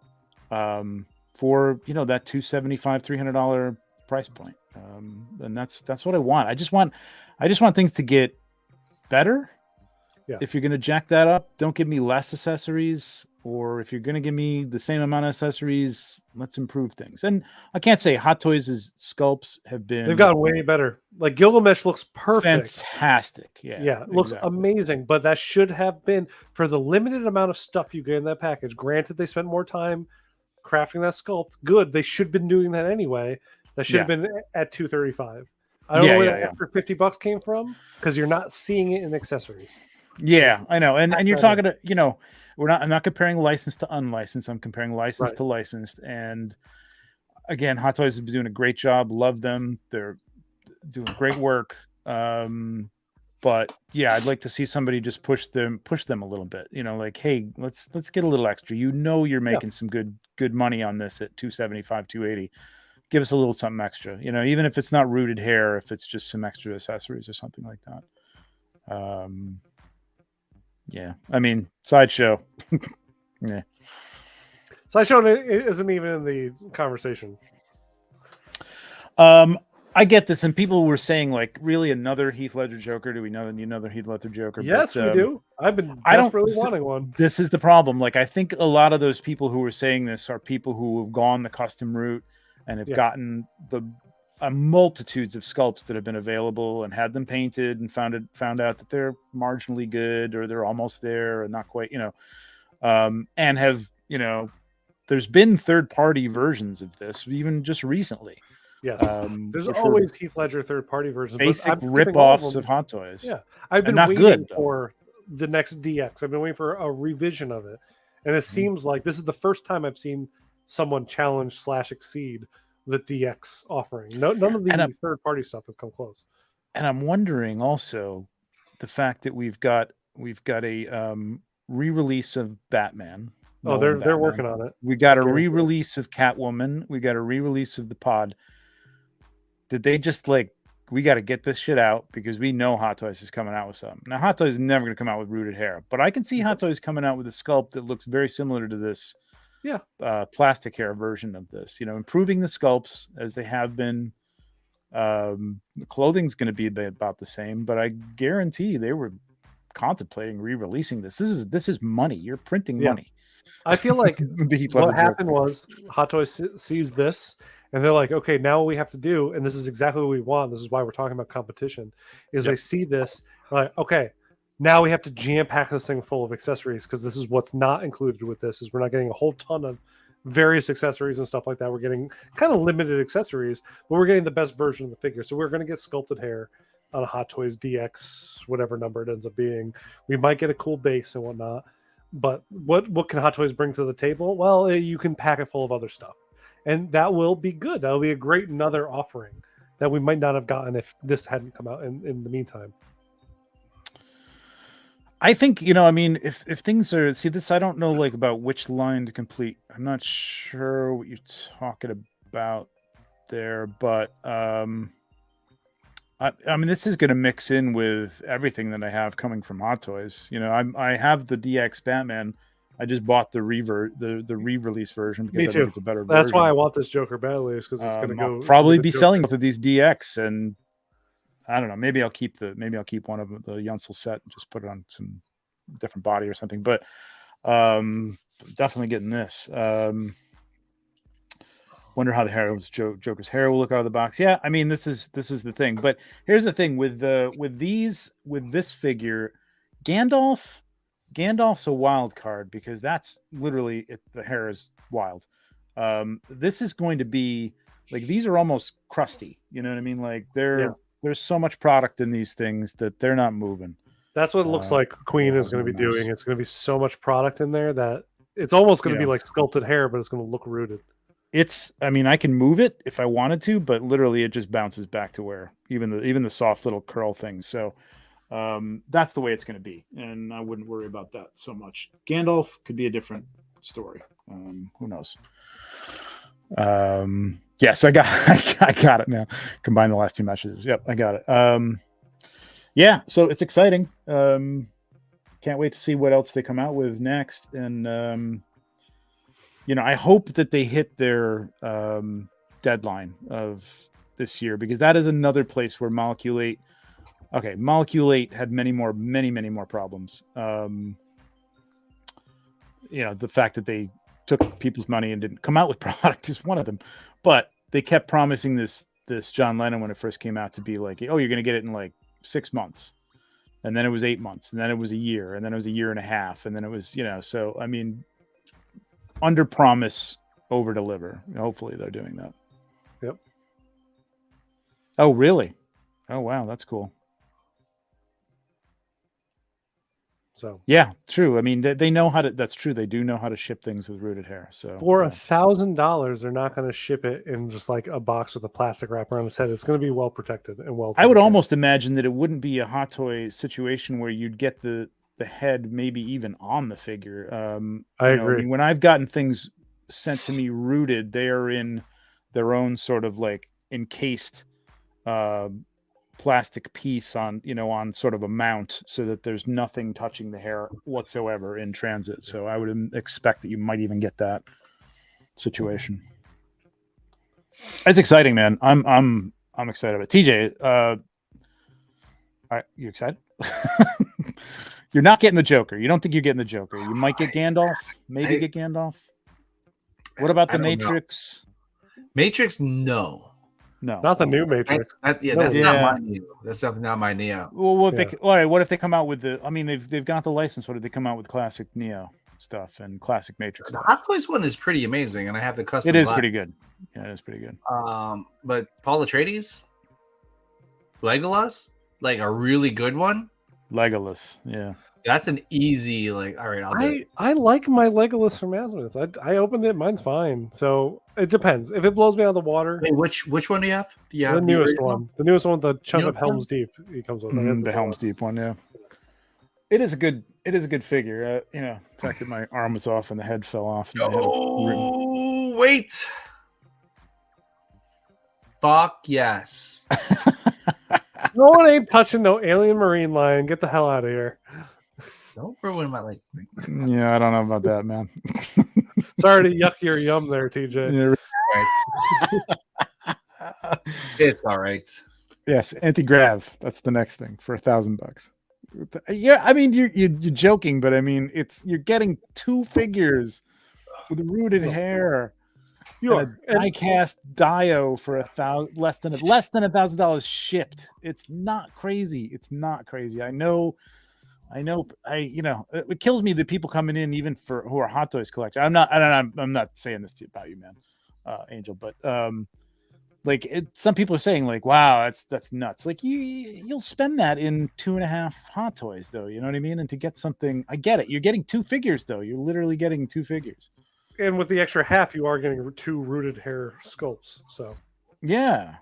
for that $275, $300 price point. And that's what I want. I just want things to get better. Yeah. If you're going to jack that up, don't give me less accessories, or if you're going to give me the same amount of accessories, let's improve things. And I can't say Hot Toys' sculpts they've gotten way better. Like Gilgamesh looks perfect. Fantastic. Yeah. It looks amazing, but that should have been for the limited amount of stuff you get in that package. Granted, they spent more time crafting that sculpt. Good. They should have been doing that anyway. That should have been at $235. I don't know where yeah, that yeah. extra $50 came from because you're not seeing it in accessories. Yeah, I know. And you're Back talking to, I'm not comparing licensed to unlicensed. I'm comparing licensed Right. to licensed. And again, Hot Toys is doing a great job. Love them. They're doing great work. But yeah, I'd like to see somebody just push them a little bit. Like, hey, let's get a little extra. You're making some good money on this at 275, 280. Give us a little something extra. Even if it's not rooted hair, if it's just some extra accessories or something like that. Yeah, I mean, Sideshow. Yeah. Sideshow isn't even in the conversation. I get this, and people were saying, like, really another Heath Ledger Joker? Do we know another Heath Ledger Joker? Yes, we do. I've been desperately wanting one. This is the problem. Like, I think a lot of those people who were saying this are people who have gone the custom route and have gotten the multitudes of sculpts that have been available and had them painted and found out that they're marginally good or they're almost there and not quite, and have, there's been third-party versions of this even just recently. Yes, there's always Heath Ledger third-party versions. Basic rip-offs of Hot Toys. Yeah, I've been waiting for the next DX. I've been waiting for a revision of it, and it seems like this is the first time I've seen someone challenge / exceed the DX offering. None of the third-party stuff have come close. And I'm wondering also the fact that we've got a re-release of Batman. Oh, they're working on it. We got a re-release of Catwoman. We got a re-release of the Pod. Did they just we got to get this shit out because we know Hot Toys is coming out with something. Now, Hot Toys is never going to come out with rooted hair, but I can see Hot Toys coming out with a sculpt that looks very similar to this plastic hair version of this. Improving the sculpts as they have been. The clothing's going to be about the same, but I guarantee they were contemplating re-releasing this. This is money. You're printing money. I feel like what happened was Hot Toys sees this and they're like, okay, now what we have to do, and this is exactly what we want. This is why we're talking about competition, is they see this, like, okay, now we have to jam pack this thing full of accessories because this is what's not included with this, is we're not getting a whole ton of various accessories and stuff like that. We're getting kind of limited accessories, but we're getting the best version of the figure. So we're going to get sculpted hair on a Hot Toys DX, whatever number it ends up being. We might get a cool base and whatnot. But what can Hot Toys bring to the table? Well, you can pack it full of other stuff. And that will be good. That will be a great another offering that we might not have gotten if this hadn't come out in the meantime. I think, if things are... See, this, I don't know, about which line to complete. I'm not sure what you're talking about there, but... I mean, this is going to mix in with everything that I have coming from Hot Toys. I have the DX Batman. I just bought the re-release version because I think it's a better version. That's why I want this Joker badly, is because it's going to go. I'll probably be selling both of these DX, and I don't know. Maybe I'll keep one of the Yunsel set and just put it on some different body or something. But definitely getting this. Wonder how the Joker's hair will look out of the box. Yeah, I mean, this is the thing. But here's the thing with this figure, Gandalf's a wild card because that's literally the hair is wild. This is going to be these are almost crusty. You know what I mean? There's so much product in these things that they're not moving. That's what it looks like Queen is going to be doing. It's going to be so much product in there that it's almost going to be like sculpted hair, but it's going to look rooted. I can move it if I wanted to, but literally it just bounces back to where even the soft little curl things. So that's the way it's going to be, and I wouldn't worry about that so much. Gandalf could be a different story. Who knows? Yes, I got it now. Combine the last two messages. Yep, I got it. Yeah, so it's exciting. Can't wait to see what else they come out with next, and I hope that they hit their deadline of this year, because that is another place where Molecule 8 had many more problems. The fact that they took people's money and didn't come out with product is one of them, but they kept promising this John Lennon when it first came out to be like, oh, you're going to get it in 6 months. And then it was 8 months, and then it was a year, and then it was a year and a half. And then it was, so I mean, under promise, over deliver. Hopefully they're doing that. Yep. Oh, really? Oh wow, that's cool. So Yeah, true. I mean, they know how to. That's true. They do know how to ship things with rooted hair. So for yeah. $1,000, they're not going to ship it in just like a box with a plastic wrap around its head. It's going to be well protected and well. I would taken care of. almost imagine that it wouldn't be a hot toy situation where you'd get the head maybe even on the figure. I I agree. mean, when I've gotten things sent to me rooted, they are in their own sort of like encased plastic piece on on sort of a mount, so that there's nothing touching the hair whatsoever in transit. So I would expect that you might even get that situation. It's exciting, man. I'm excited about it. TJ. All right, you excited? You're not getting the Joker. You don't think you're getting the Joker. You might get Gandalf. Maybe get Gandalf. What about the Matrix? Matrix, no. No, Not the new Matrix. That's No, not my Neo. That's definitely not my Neo. Well, what if all right? What if they come out with the? I mean, they've got the license. What if they come out with classic Neo stuff and classic Matrix The stuff? Hot Toys one is pretty amazing, and I have the custom. It is pretty good. Yeah, it is pretty good. But Paul Atreides, Legolas, like a really good one. Legolas, yeah. That's an easy, like, all right, I'll do it. I like my Legolas from Azimuth. I opened it. Mine's fine. So it depends. If it blows me out of the water. Wait, which one do you have? Do you have the newest original? one. The newest one with the chunk of Newest one? Helm's Deep. He comes with. The Helm's Deep one, yeah. It is a good figure. The fact that my arm was off and the head fell off. And Oh, wait. Fuck yes. No one ain't touching no alien marine lion. Get the hell out of here. Don't ruin my like. Yeah, I don't know about that, man. Sorry to yuck your yum there, TJ. It's all right. Yes, anti-grav. That's the next thing for $1,000. Yeah, I mean you're joking, but I mean you're getting two figures with rooted hair. You are die-cast Dio for less than $1,000 shipped. It's not crazy. It's not crazy. I know. It kills me that people coming in even who are Hot Toys collectors. I'm not saying this about you, man, Angel, but some people are saying like, wow, that's nuts. Like you'll spend that in 2.5 Hot Toys though. You know what I mean? And to get something, I get it. You're getting two figures though. You're literally getting two figures. And with the extra half, you are getting 2 rooted hair sculpts. So yeah,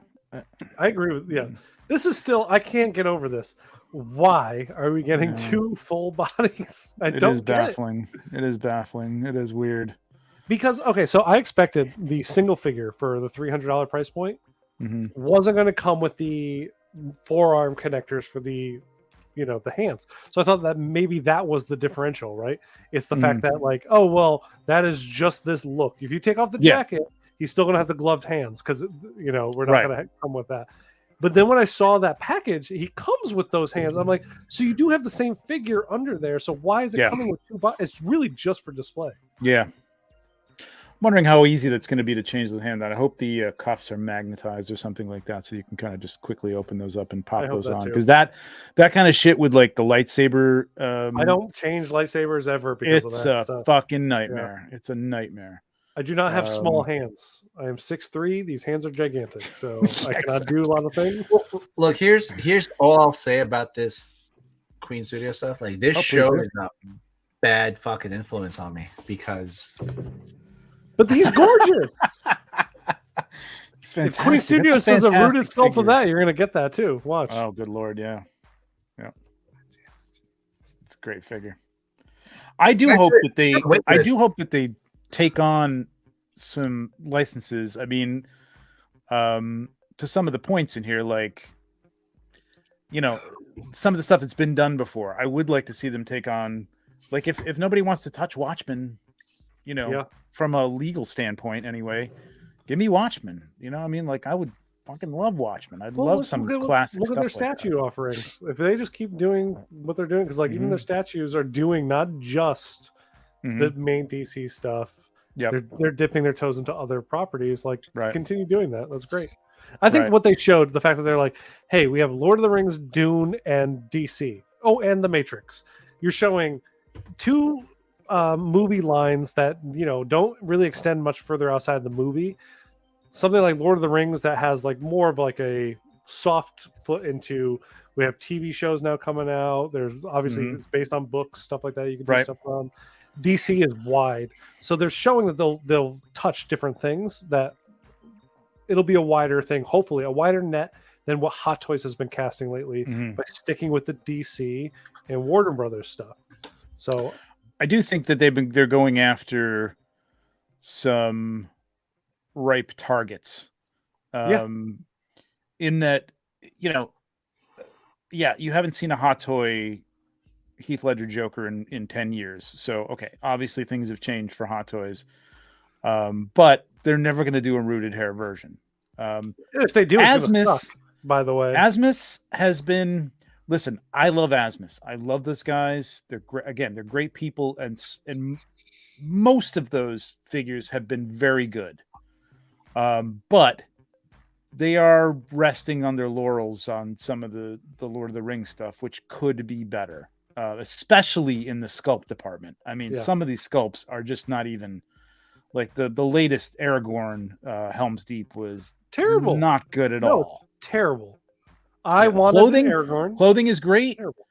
I agree with This is still, I can't get over this. Why are we getting 2 full bodies? It is baffling. It is baffling. It is weird. Because so I expected the single figure for the $300 price point wasn't going to come with the forearm connectors for the the hands. So I thought that maybe that was the differential, right? It's the fact that like, oh well, that is just this look. If you take off the jacket, he's still going to have the gloved hands because we're not going to come with that. But then when I saw that package, he comes with those hands. I'm like, so you do have the same figure under there. So why is it coming with 2 bodies? It's really just for display. Yeah. I'm wondering how easy that's going to be to change the hand. I hope the cuffs are magnetized or something like that, so you can kind of just quickly open those up and pop those on. Because that kind of shit with like the lightsaber. I don't change lightsabers ever because of that. It's a fucking nightmare. Yeah. It's a nightmare. I do not have small hands. I am 6'3". These hands are gigantic, so I cannot do a lot of things. Look, here's all I'll say about this Queen Studio stuff. Like this show is a bad fucking influence on me because. But he's gorgeous. It's fantastic. If Queen Studio says a rooted sculpt of that, you're gonna get that too. Watch. Oh, good lord, yeah. It's a great figure. I do hope that they take on some licenses. I mean, to some of the points in here, like some of the stuff that's been done before. I would like to see them take on, like, if nobody wants to touch Watchmen, from a legal standpoint anyway, give me Watchmen. You know what I mean? Like, I would fucking love Watchmen. I'd love some classic stuff. Look at their statue offerings. If they just keep doing what they're doing, because like even their statues are doing not just the main DC stuff. Yeah, they're dipping their toes into other properties. Like, continue doing that. That's great. I think what they showed, the fact that they're like, hey, we have Lord of the Rings, Dune, and DC. Oh, and The Matrix. You're showing 2 movie lines that don't really extend much further outside the movie. Something like Lord of the Rings that has like more of like a soft foot into. We have TV shows now coming out. There's obviously it's based on books, stuff like that. You can do stuff on. DC is wide, so they're showing that they'll touch different things. That it'll be a wider thing, hopefully a wider net than what Hot Toys has been casting lately by sticking with the DC and Warner Brothers stuff. So I do think that they're going after some ripe targets. In that, you know, you haven't seen a Hot Toy Heath Ledger Joker in 10 years. So, okay, obviously things have changed for Hot Toys. But they're never going to do a rooted hair version. If they do, it's going to suck, by the way. Asmus has been... Listen, I love Asmus. I love those guys. They're great. Again, they're great people. And most of those figures have been very good. But they are resting on their laurels on some of the Lord of the Rings stuff, which could be better, especially in the sculpt department. I mean, some of these sculpts are just not even like the latest Aragorn Helm's Deep was terrible, not good at all. Terrible. I wanted Aragorn. Clothing is great. Terrible.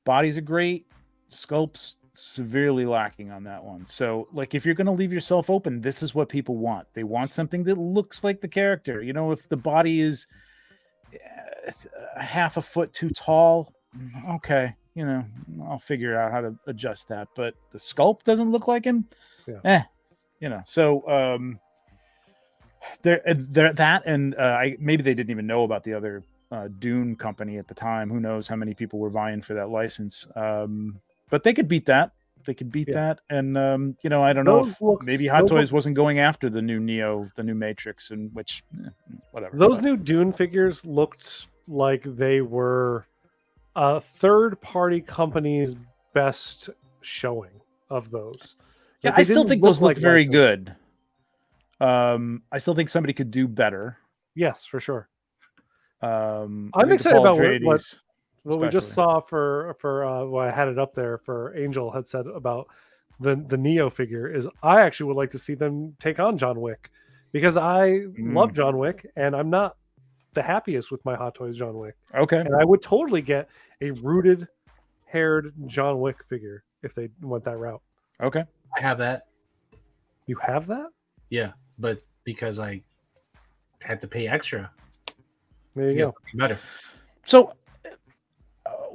Bodies are great. Sculpts severely lacking on that one. So, like, if you're going to leave yourself open, this is what people want. They want something that looks like the character. You know, if the body is half a foot too tall, okay, you know, I'll figure out how to adjust that. But the sculpt doesn't look like him. You know. So, there that, and maybe they didn't even know about the other Dune company at the time. Who knows how many people were vying for that license? But they could beat that. They could beat that. And, you know, I don't know if maybe Hot Toys wasn't going after the new Neo, the new Matrix, and which, whatever. Those new Dune figures looked like they were a third-party company's best showing of those. Yeah, I still think those look very good. I still think somebody could do better. Yes, for sure. I'm excited about what we just saw for well, I had it up there for Angel had said about the Neo figure is I actually would like to see them take on John Wick because I love John Wick and I'm not the happiest with my Hot Toys John Wick. Okay. And I would totally get a rooted haired John Wick figure if they went that route. Okay. I have that. You have that? Yeah, but because I had to pay extra. There you go. Better. So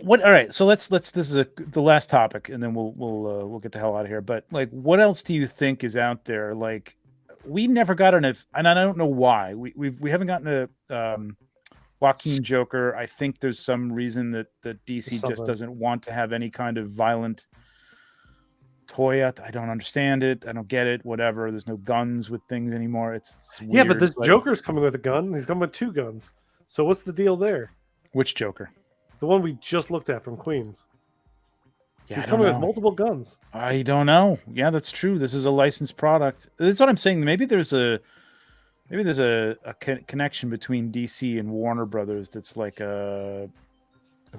what? All right. So let's. This is the last topic, and then we'll get the hell out of here. But like, what else do you think is out there? Like, we never got and I don't know why we haven't gotten a Joaquin Joker. I think there's some reason that DC just doesn't want to have any kind of violent toy. I don't understand it. I don't get it. Whatever. There's no guns with things anymore. It's weird. Yeah, but this Joker's coming with a gun. He's coming with 2 guns. So what's the deal there? Which Joker? The one we just looked at from Queens. Yeah, he's coming with multiple guns. I don't know. Yeah, that's true. This is a licensed product. That's what I'm saying. Maybe there's a connection between DC and Warner Brothers. That's like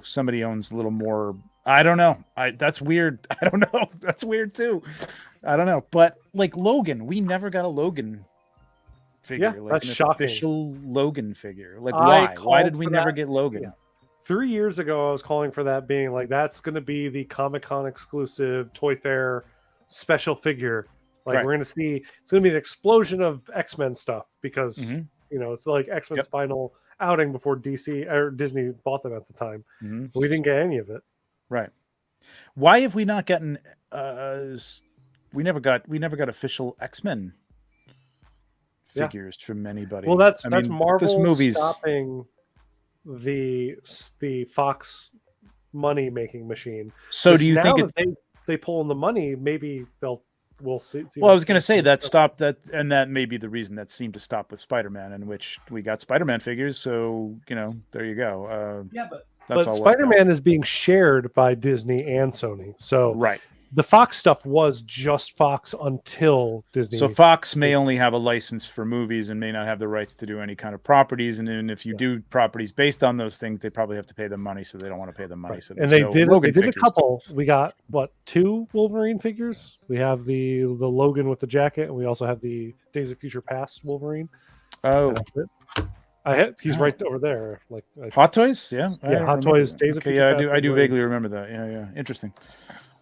somebody owns a little more. I don't know. That's weird. I don't know. That's weird too. I don't know. But like Logan, we never got a Logan figure. Yeah, like that's an shocking. Official Logan figure. Like why? Why did we never get Logan? Yeah. 3 years ago, I was calling for that being like, that's going to be the Comic-Con exclusive Toy Fair special figure. Like we're going to see, it's going to be an explosion of X-Men stuff because, you know, it's like X-Men's final outing before DC or Disney bought them at the time. We didn't get any of it. Right. Why have we not gotten, we never got official X-Men figures from anybody. Well, that's Marvel movies stopping the Fox money making machine. So do you think they pull in the money? Maybe we'll see. Well, I was going to say that stopped that, and that may be the reason that seemed to stop with Spider-Man, in which we got Spider-Man figures. So you know, there you go. But Spider-Man is being shared by Disney and Sony. So right. The Fox stuff was just Fox until Disney. So Fox may only have a license for movies and may not have the rights to do any kind of properties. And then if you do properties based on those things, they probably have to pay them money. So they don't want to pay them money. Right. So and they did a couple. We got 2 Wolverine figures. We have the Logan with the jacket, and we also have the Days of Future Past Wolverine. Oh, He's right over there. Like Hot Toys, yeah, yeah, Hot Toys. Days of Okay, Future yeah, Past I do February. vaguely remember that. Yeah, interesting.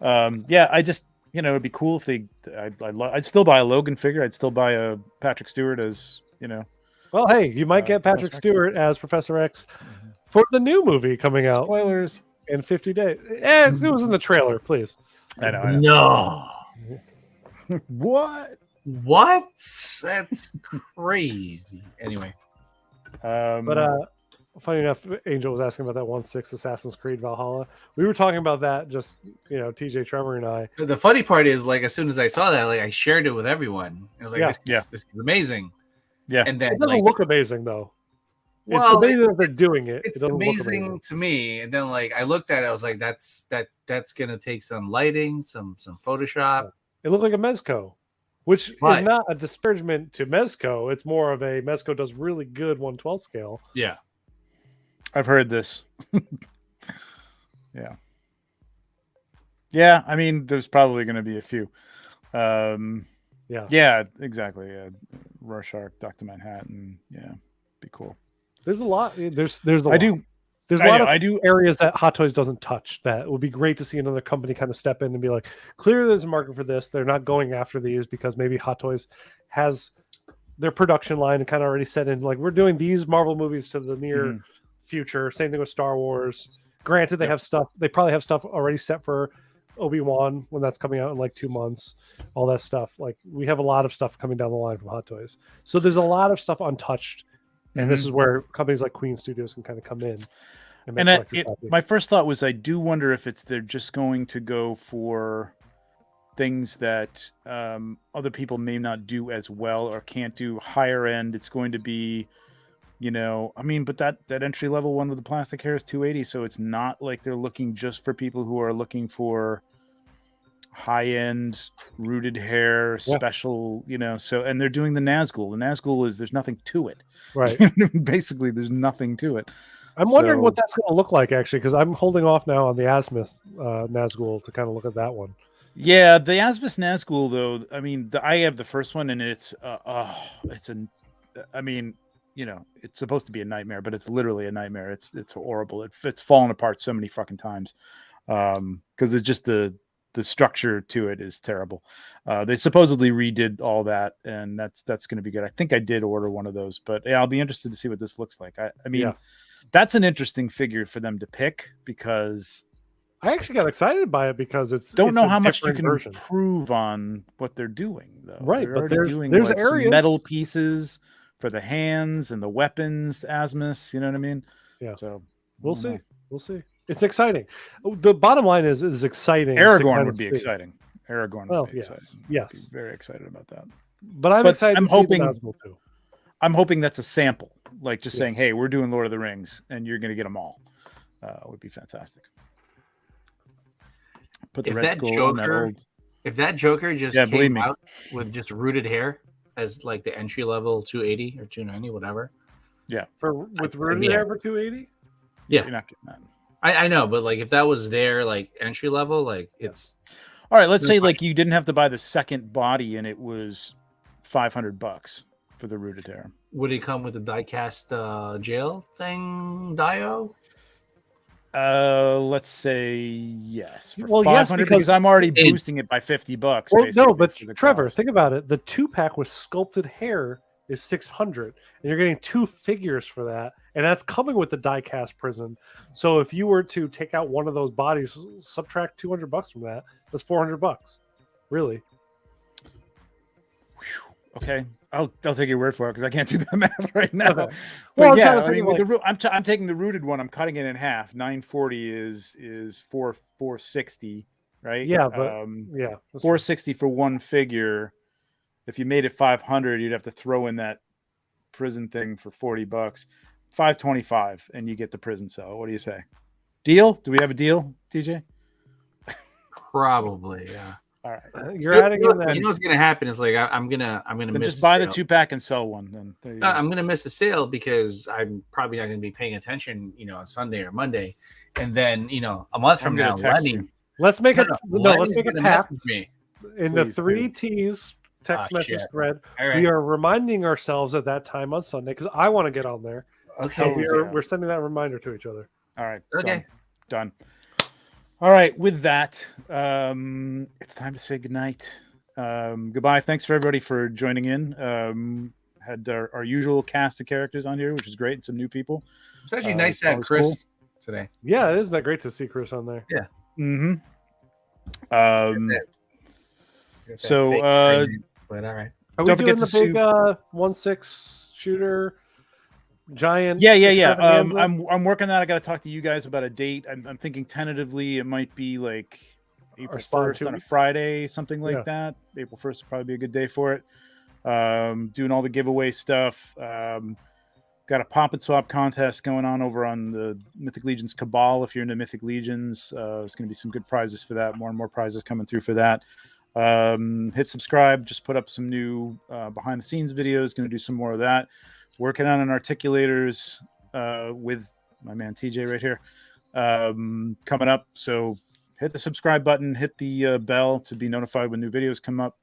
Yeah, I just it'd be cool if they. I'd still buy a Logan figure. I'd still buy a Patrick Stewart as Well, hey, you might get Patrick Stewart as Professor X for the new movie coming out Spoilers in 50 days. It was in the trailer, please. I know. No. What? What? That's crazy. Anyway. But funny enough, Angel was asking about that 1/6 Assassin's Creed Valhalla. We were talking about that just TJ, Trevor, and I. The funny part is, like, as soon as I saw that, like, I shared it with everyone. I was like, this is amazing. Yeah. And then It doesn't look amazing though. Well, it's amazing that they're doing it. It's it doesn't look amazing to me. And then, like, I looked at it, I was like, that's gonna take some lighting, some Photoshop. It looked like a Mezco, which is not a disparagement to Mezco. It's more of a Mezco does really good 1/12 scale. Yeah. I've heard this. Yeah. Yeah, I mean, there's probably going to be a few. Yeah, exactly. Yeah. Rorschach, Dr. Manhattan. Yeah, be cool. There's a lot. There's a lot. There's a lot of areas that Hot Toys doesn't touch that would be great to see another company kind of step in and be like, clearly there's a market for this. They're not going after these because maybe Hot Toys has their production line and kind of already set in, like, we're doing these Marvel movies to the near future. Same thing with Star Wars. Granted, they have stuff. They probably have stuff already set for Obi-Wan when that's coming out in like 2 months. All that stuff. Like, we have a lot of stuff coming down the line from Hot Toys. So there's a lot of stuff untouched. And this is where companies like Queen Studios can kind of come in. And my first thought was, I do wonder if they're just going to go for things that other people may not do as well or can't do higher end. It's going to be, but that entry level one with the plastic hair is $280. So it's not like they're looking just for people who are looking for high end rooted hair special, so, and they're doing the Nazgul. The Nazgul there's nothing to it. Right. Basically, there's nothing to it. I'm wondering what that's going to look like, actually, because I'm holding off now on the Asmus Nazgul to kind of look at that one. Yeah, the Asmus Nazgul, though, I mean, I have the first one, and it's supposed to be a nightmare, but it's literally a nightmare. It's horrible. It's fallen apart so many fucking times because it's just the structure to it is terrible. They supposedly redid all that, and that's going to be good. I think I did order one of those, but yeah, I'll be interested to see what this looks like. I mean, that's an interesting figure for them to pick, because I actually got excited by it because it's don't know how much you can version. improve on what they're doing, though. Right, they're but there's like areas, some metal pieces for the hands and the weapons, Asmus. You know what I mean? Yeah. So we'll see. We'll see. It's exciting. The bottom line is exciting. Aragorn would be exciting. Aragorn would be exciting. Yes. I'd be very excited about that. But I'm excited. I'm hoping. Too. I'm hoping that's a sample, like just saying, "Hey, we're doing Lord of the Rings, and you're going to get them all." Would be fantastic. Put the Red Skull on that old. If that Joker just came out with just rooted hair as like the entry level 280 or 290, whatever. Yeah, with rooted hair for 280. Yeah, you're not getting that. I know, but like if that was their like entry level, like it's all right. Let's say like you didn't have to buy the second body, and it was $500 for the rooted hair. Would it come with the die-cast jail thing, Dio? Let's say yes. Well, yes, because I'm already boosting it by $50. Well, no, but Trevor, think about it. The 2-pack with sculpted hair is $600, and you're getting 2 figures for that, and that's coming with the die-cast prison. So if you were to take out one of those bodies, subtract $200 from that, that's $400. Really? Okay, I'll take your word for it because I can't do the math right now. Okay. Well, yeah, I mean, I'm taking the rooted one. I'm cutting it in half. 940 is 460, right? Yeah, but 460 for one figure. If you made it 500, you'd have to throw in that prison thing for $40. 525, and you get the prison cell. What do you say? Deal? Do we have a deal, TJ? Probably, yeah. All right, you're adding in that. You know what's gonna happen is like I'm gonna miss. Just buy the 2-pack and sell one. Then I'm gonna miss a sale because I'm probably not gonna be paying attention, on Sunday or Monday, and then a month from now, let's make a pack me. In the 3 T's text message shit. thread. All right. We are reminding ourselves at that time on Sunday because I want to get on there. Okay. So we're sending that reminder to each other. All right. Okay. Done. All right. With that, it's time to say goodnight. Goodbye. Thanks for everybody for joining in. Had our usual cast of characters on here, which is great. And some new people. It's actually nice to have Chris today. Yeah, isn't that great to see Chris on there? Yeah. Mm-hmm. But all right. Are we Don't forget doing the to big 1.6 shooter giant? Yeah. extravaganza? I'm working on that. I got to talk to you guys about a date. I'm thinking tentatively it might be like April spot in 1st 2 on a weeks? Friday, something like Yeah. that. April 1st would probably be a good day for it. Doing all the giveaway stuff. Got a pop and swap contest going on over on the Mythic Legions Cabal. If you're into Mythic Legions, there's going to be some good prizes for that. More and more prizes coming through for that. Hit subscribe. Just put up some new behind the scenes videos. Going to do some more of that. Working on an articulators with my man TJ right here coming up. So hit the subscribe button. Hit the bell to be notified when new videos come up.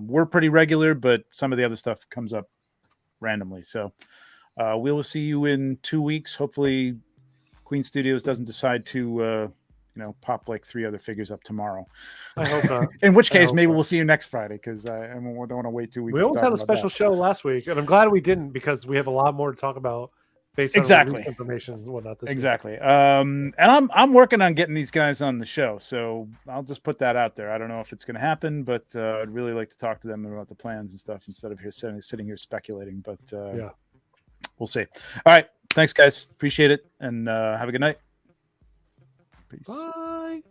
We're pretty regular, but some of the other stuff comes up randomly. So we will see you in 2 weeks. Hopefully Queen Studios doesn't decide to pop like 3 other figures up tomorrow. I hope not. In which case, maybe not. we'll see you next Friday because I don't want to wait 2 weeks. We almost had a special show last week, and I'm glad we didn't because we have a lot more to talk about based on release information and whatnot. This exactly. And I'm working on getting these guys on the show, so I'll just put that out there. I don't know if it's going to happen, but I'd really like to talk to them about the plans and stuff instead of sitting here speculating. But yeah, we'll see. All right, thanks guys, appreciate it, and have a good night. Peace. Bye.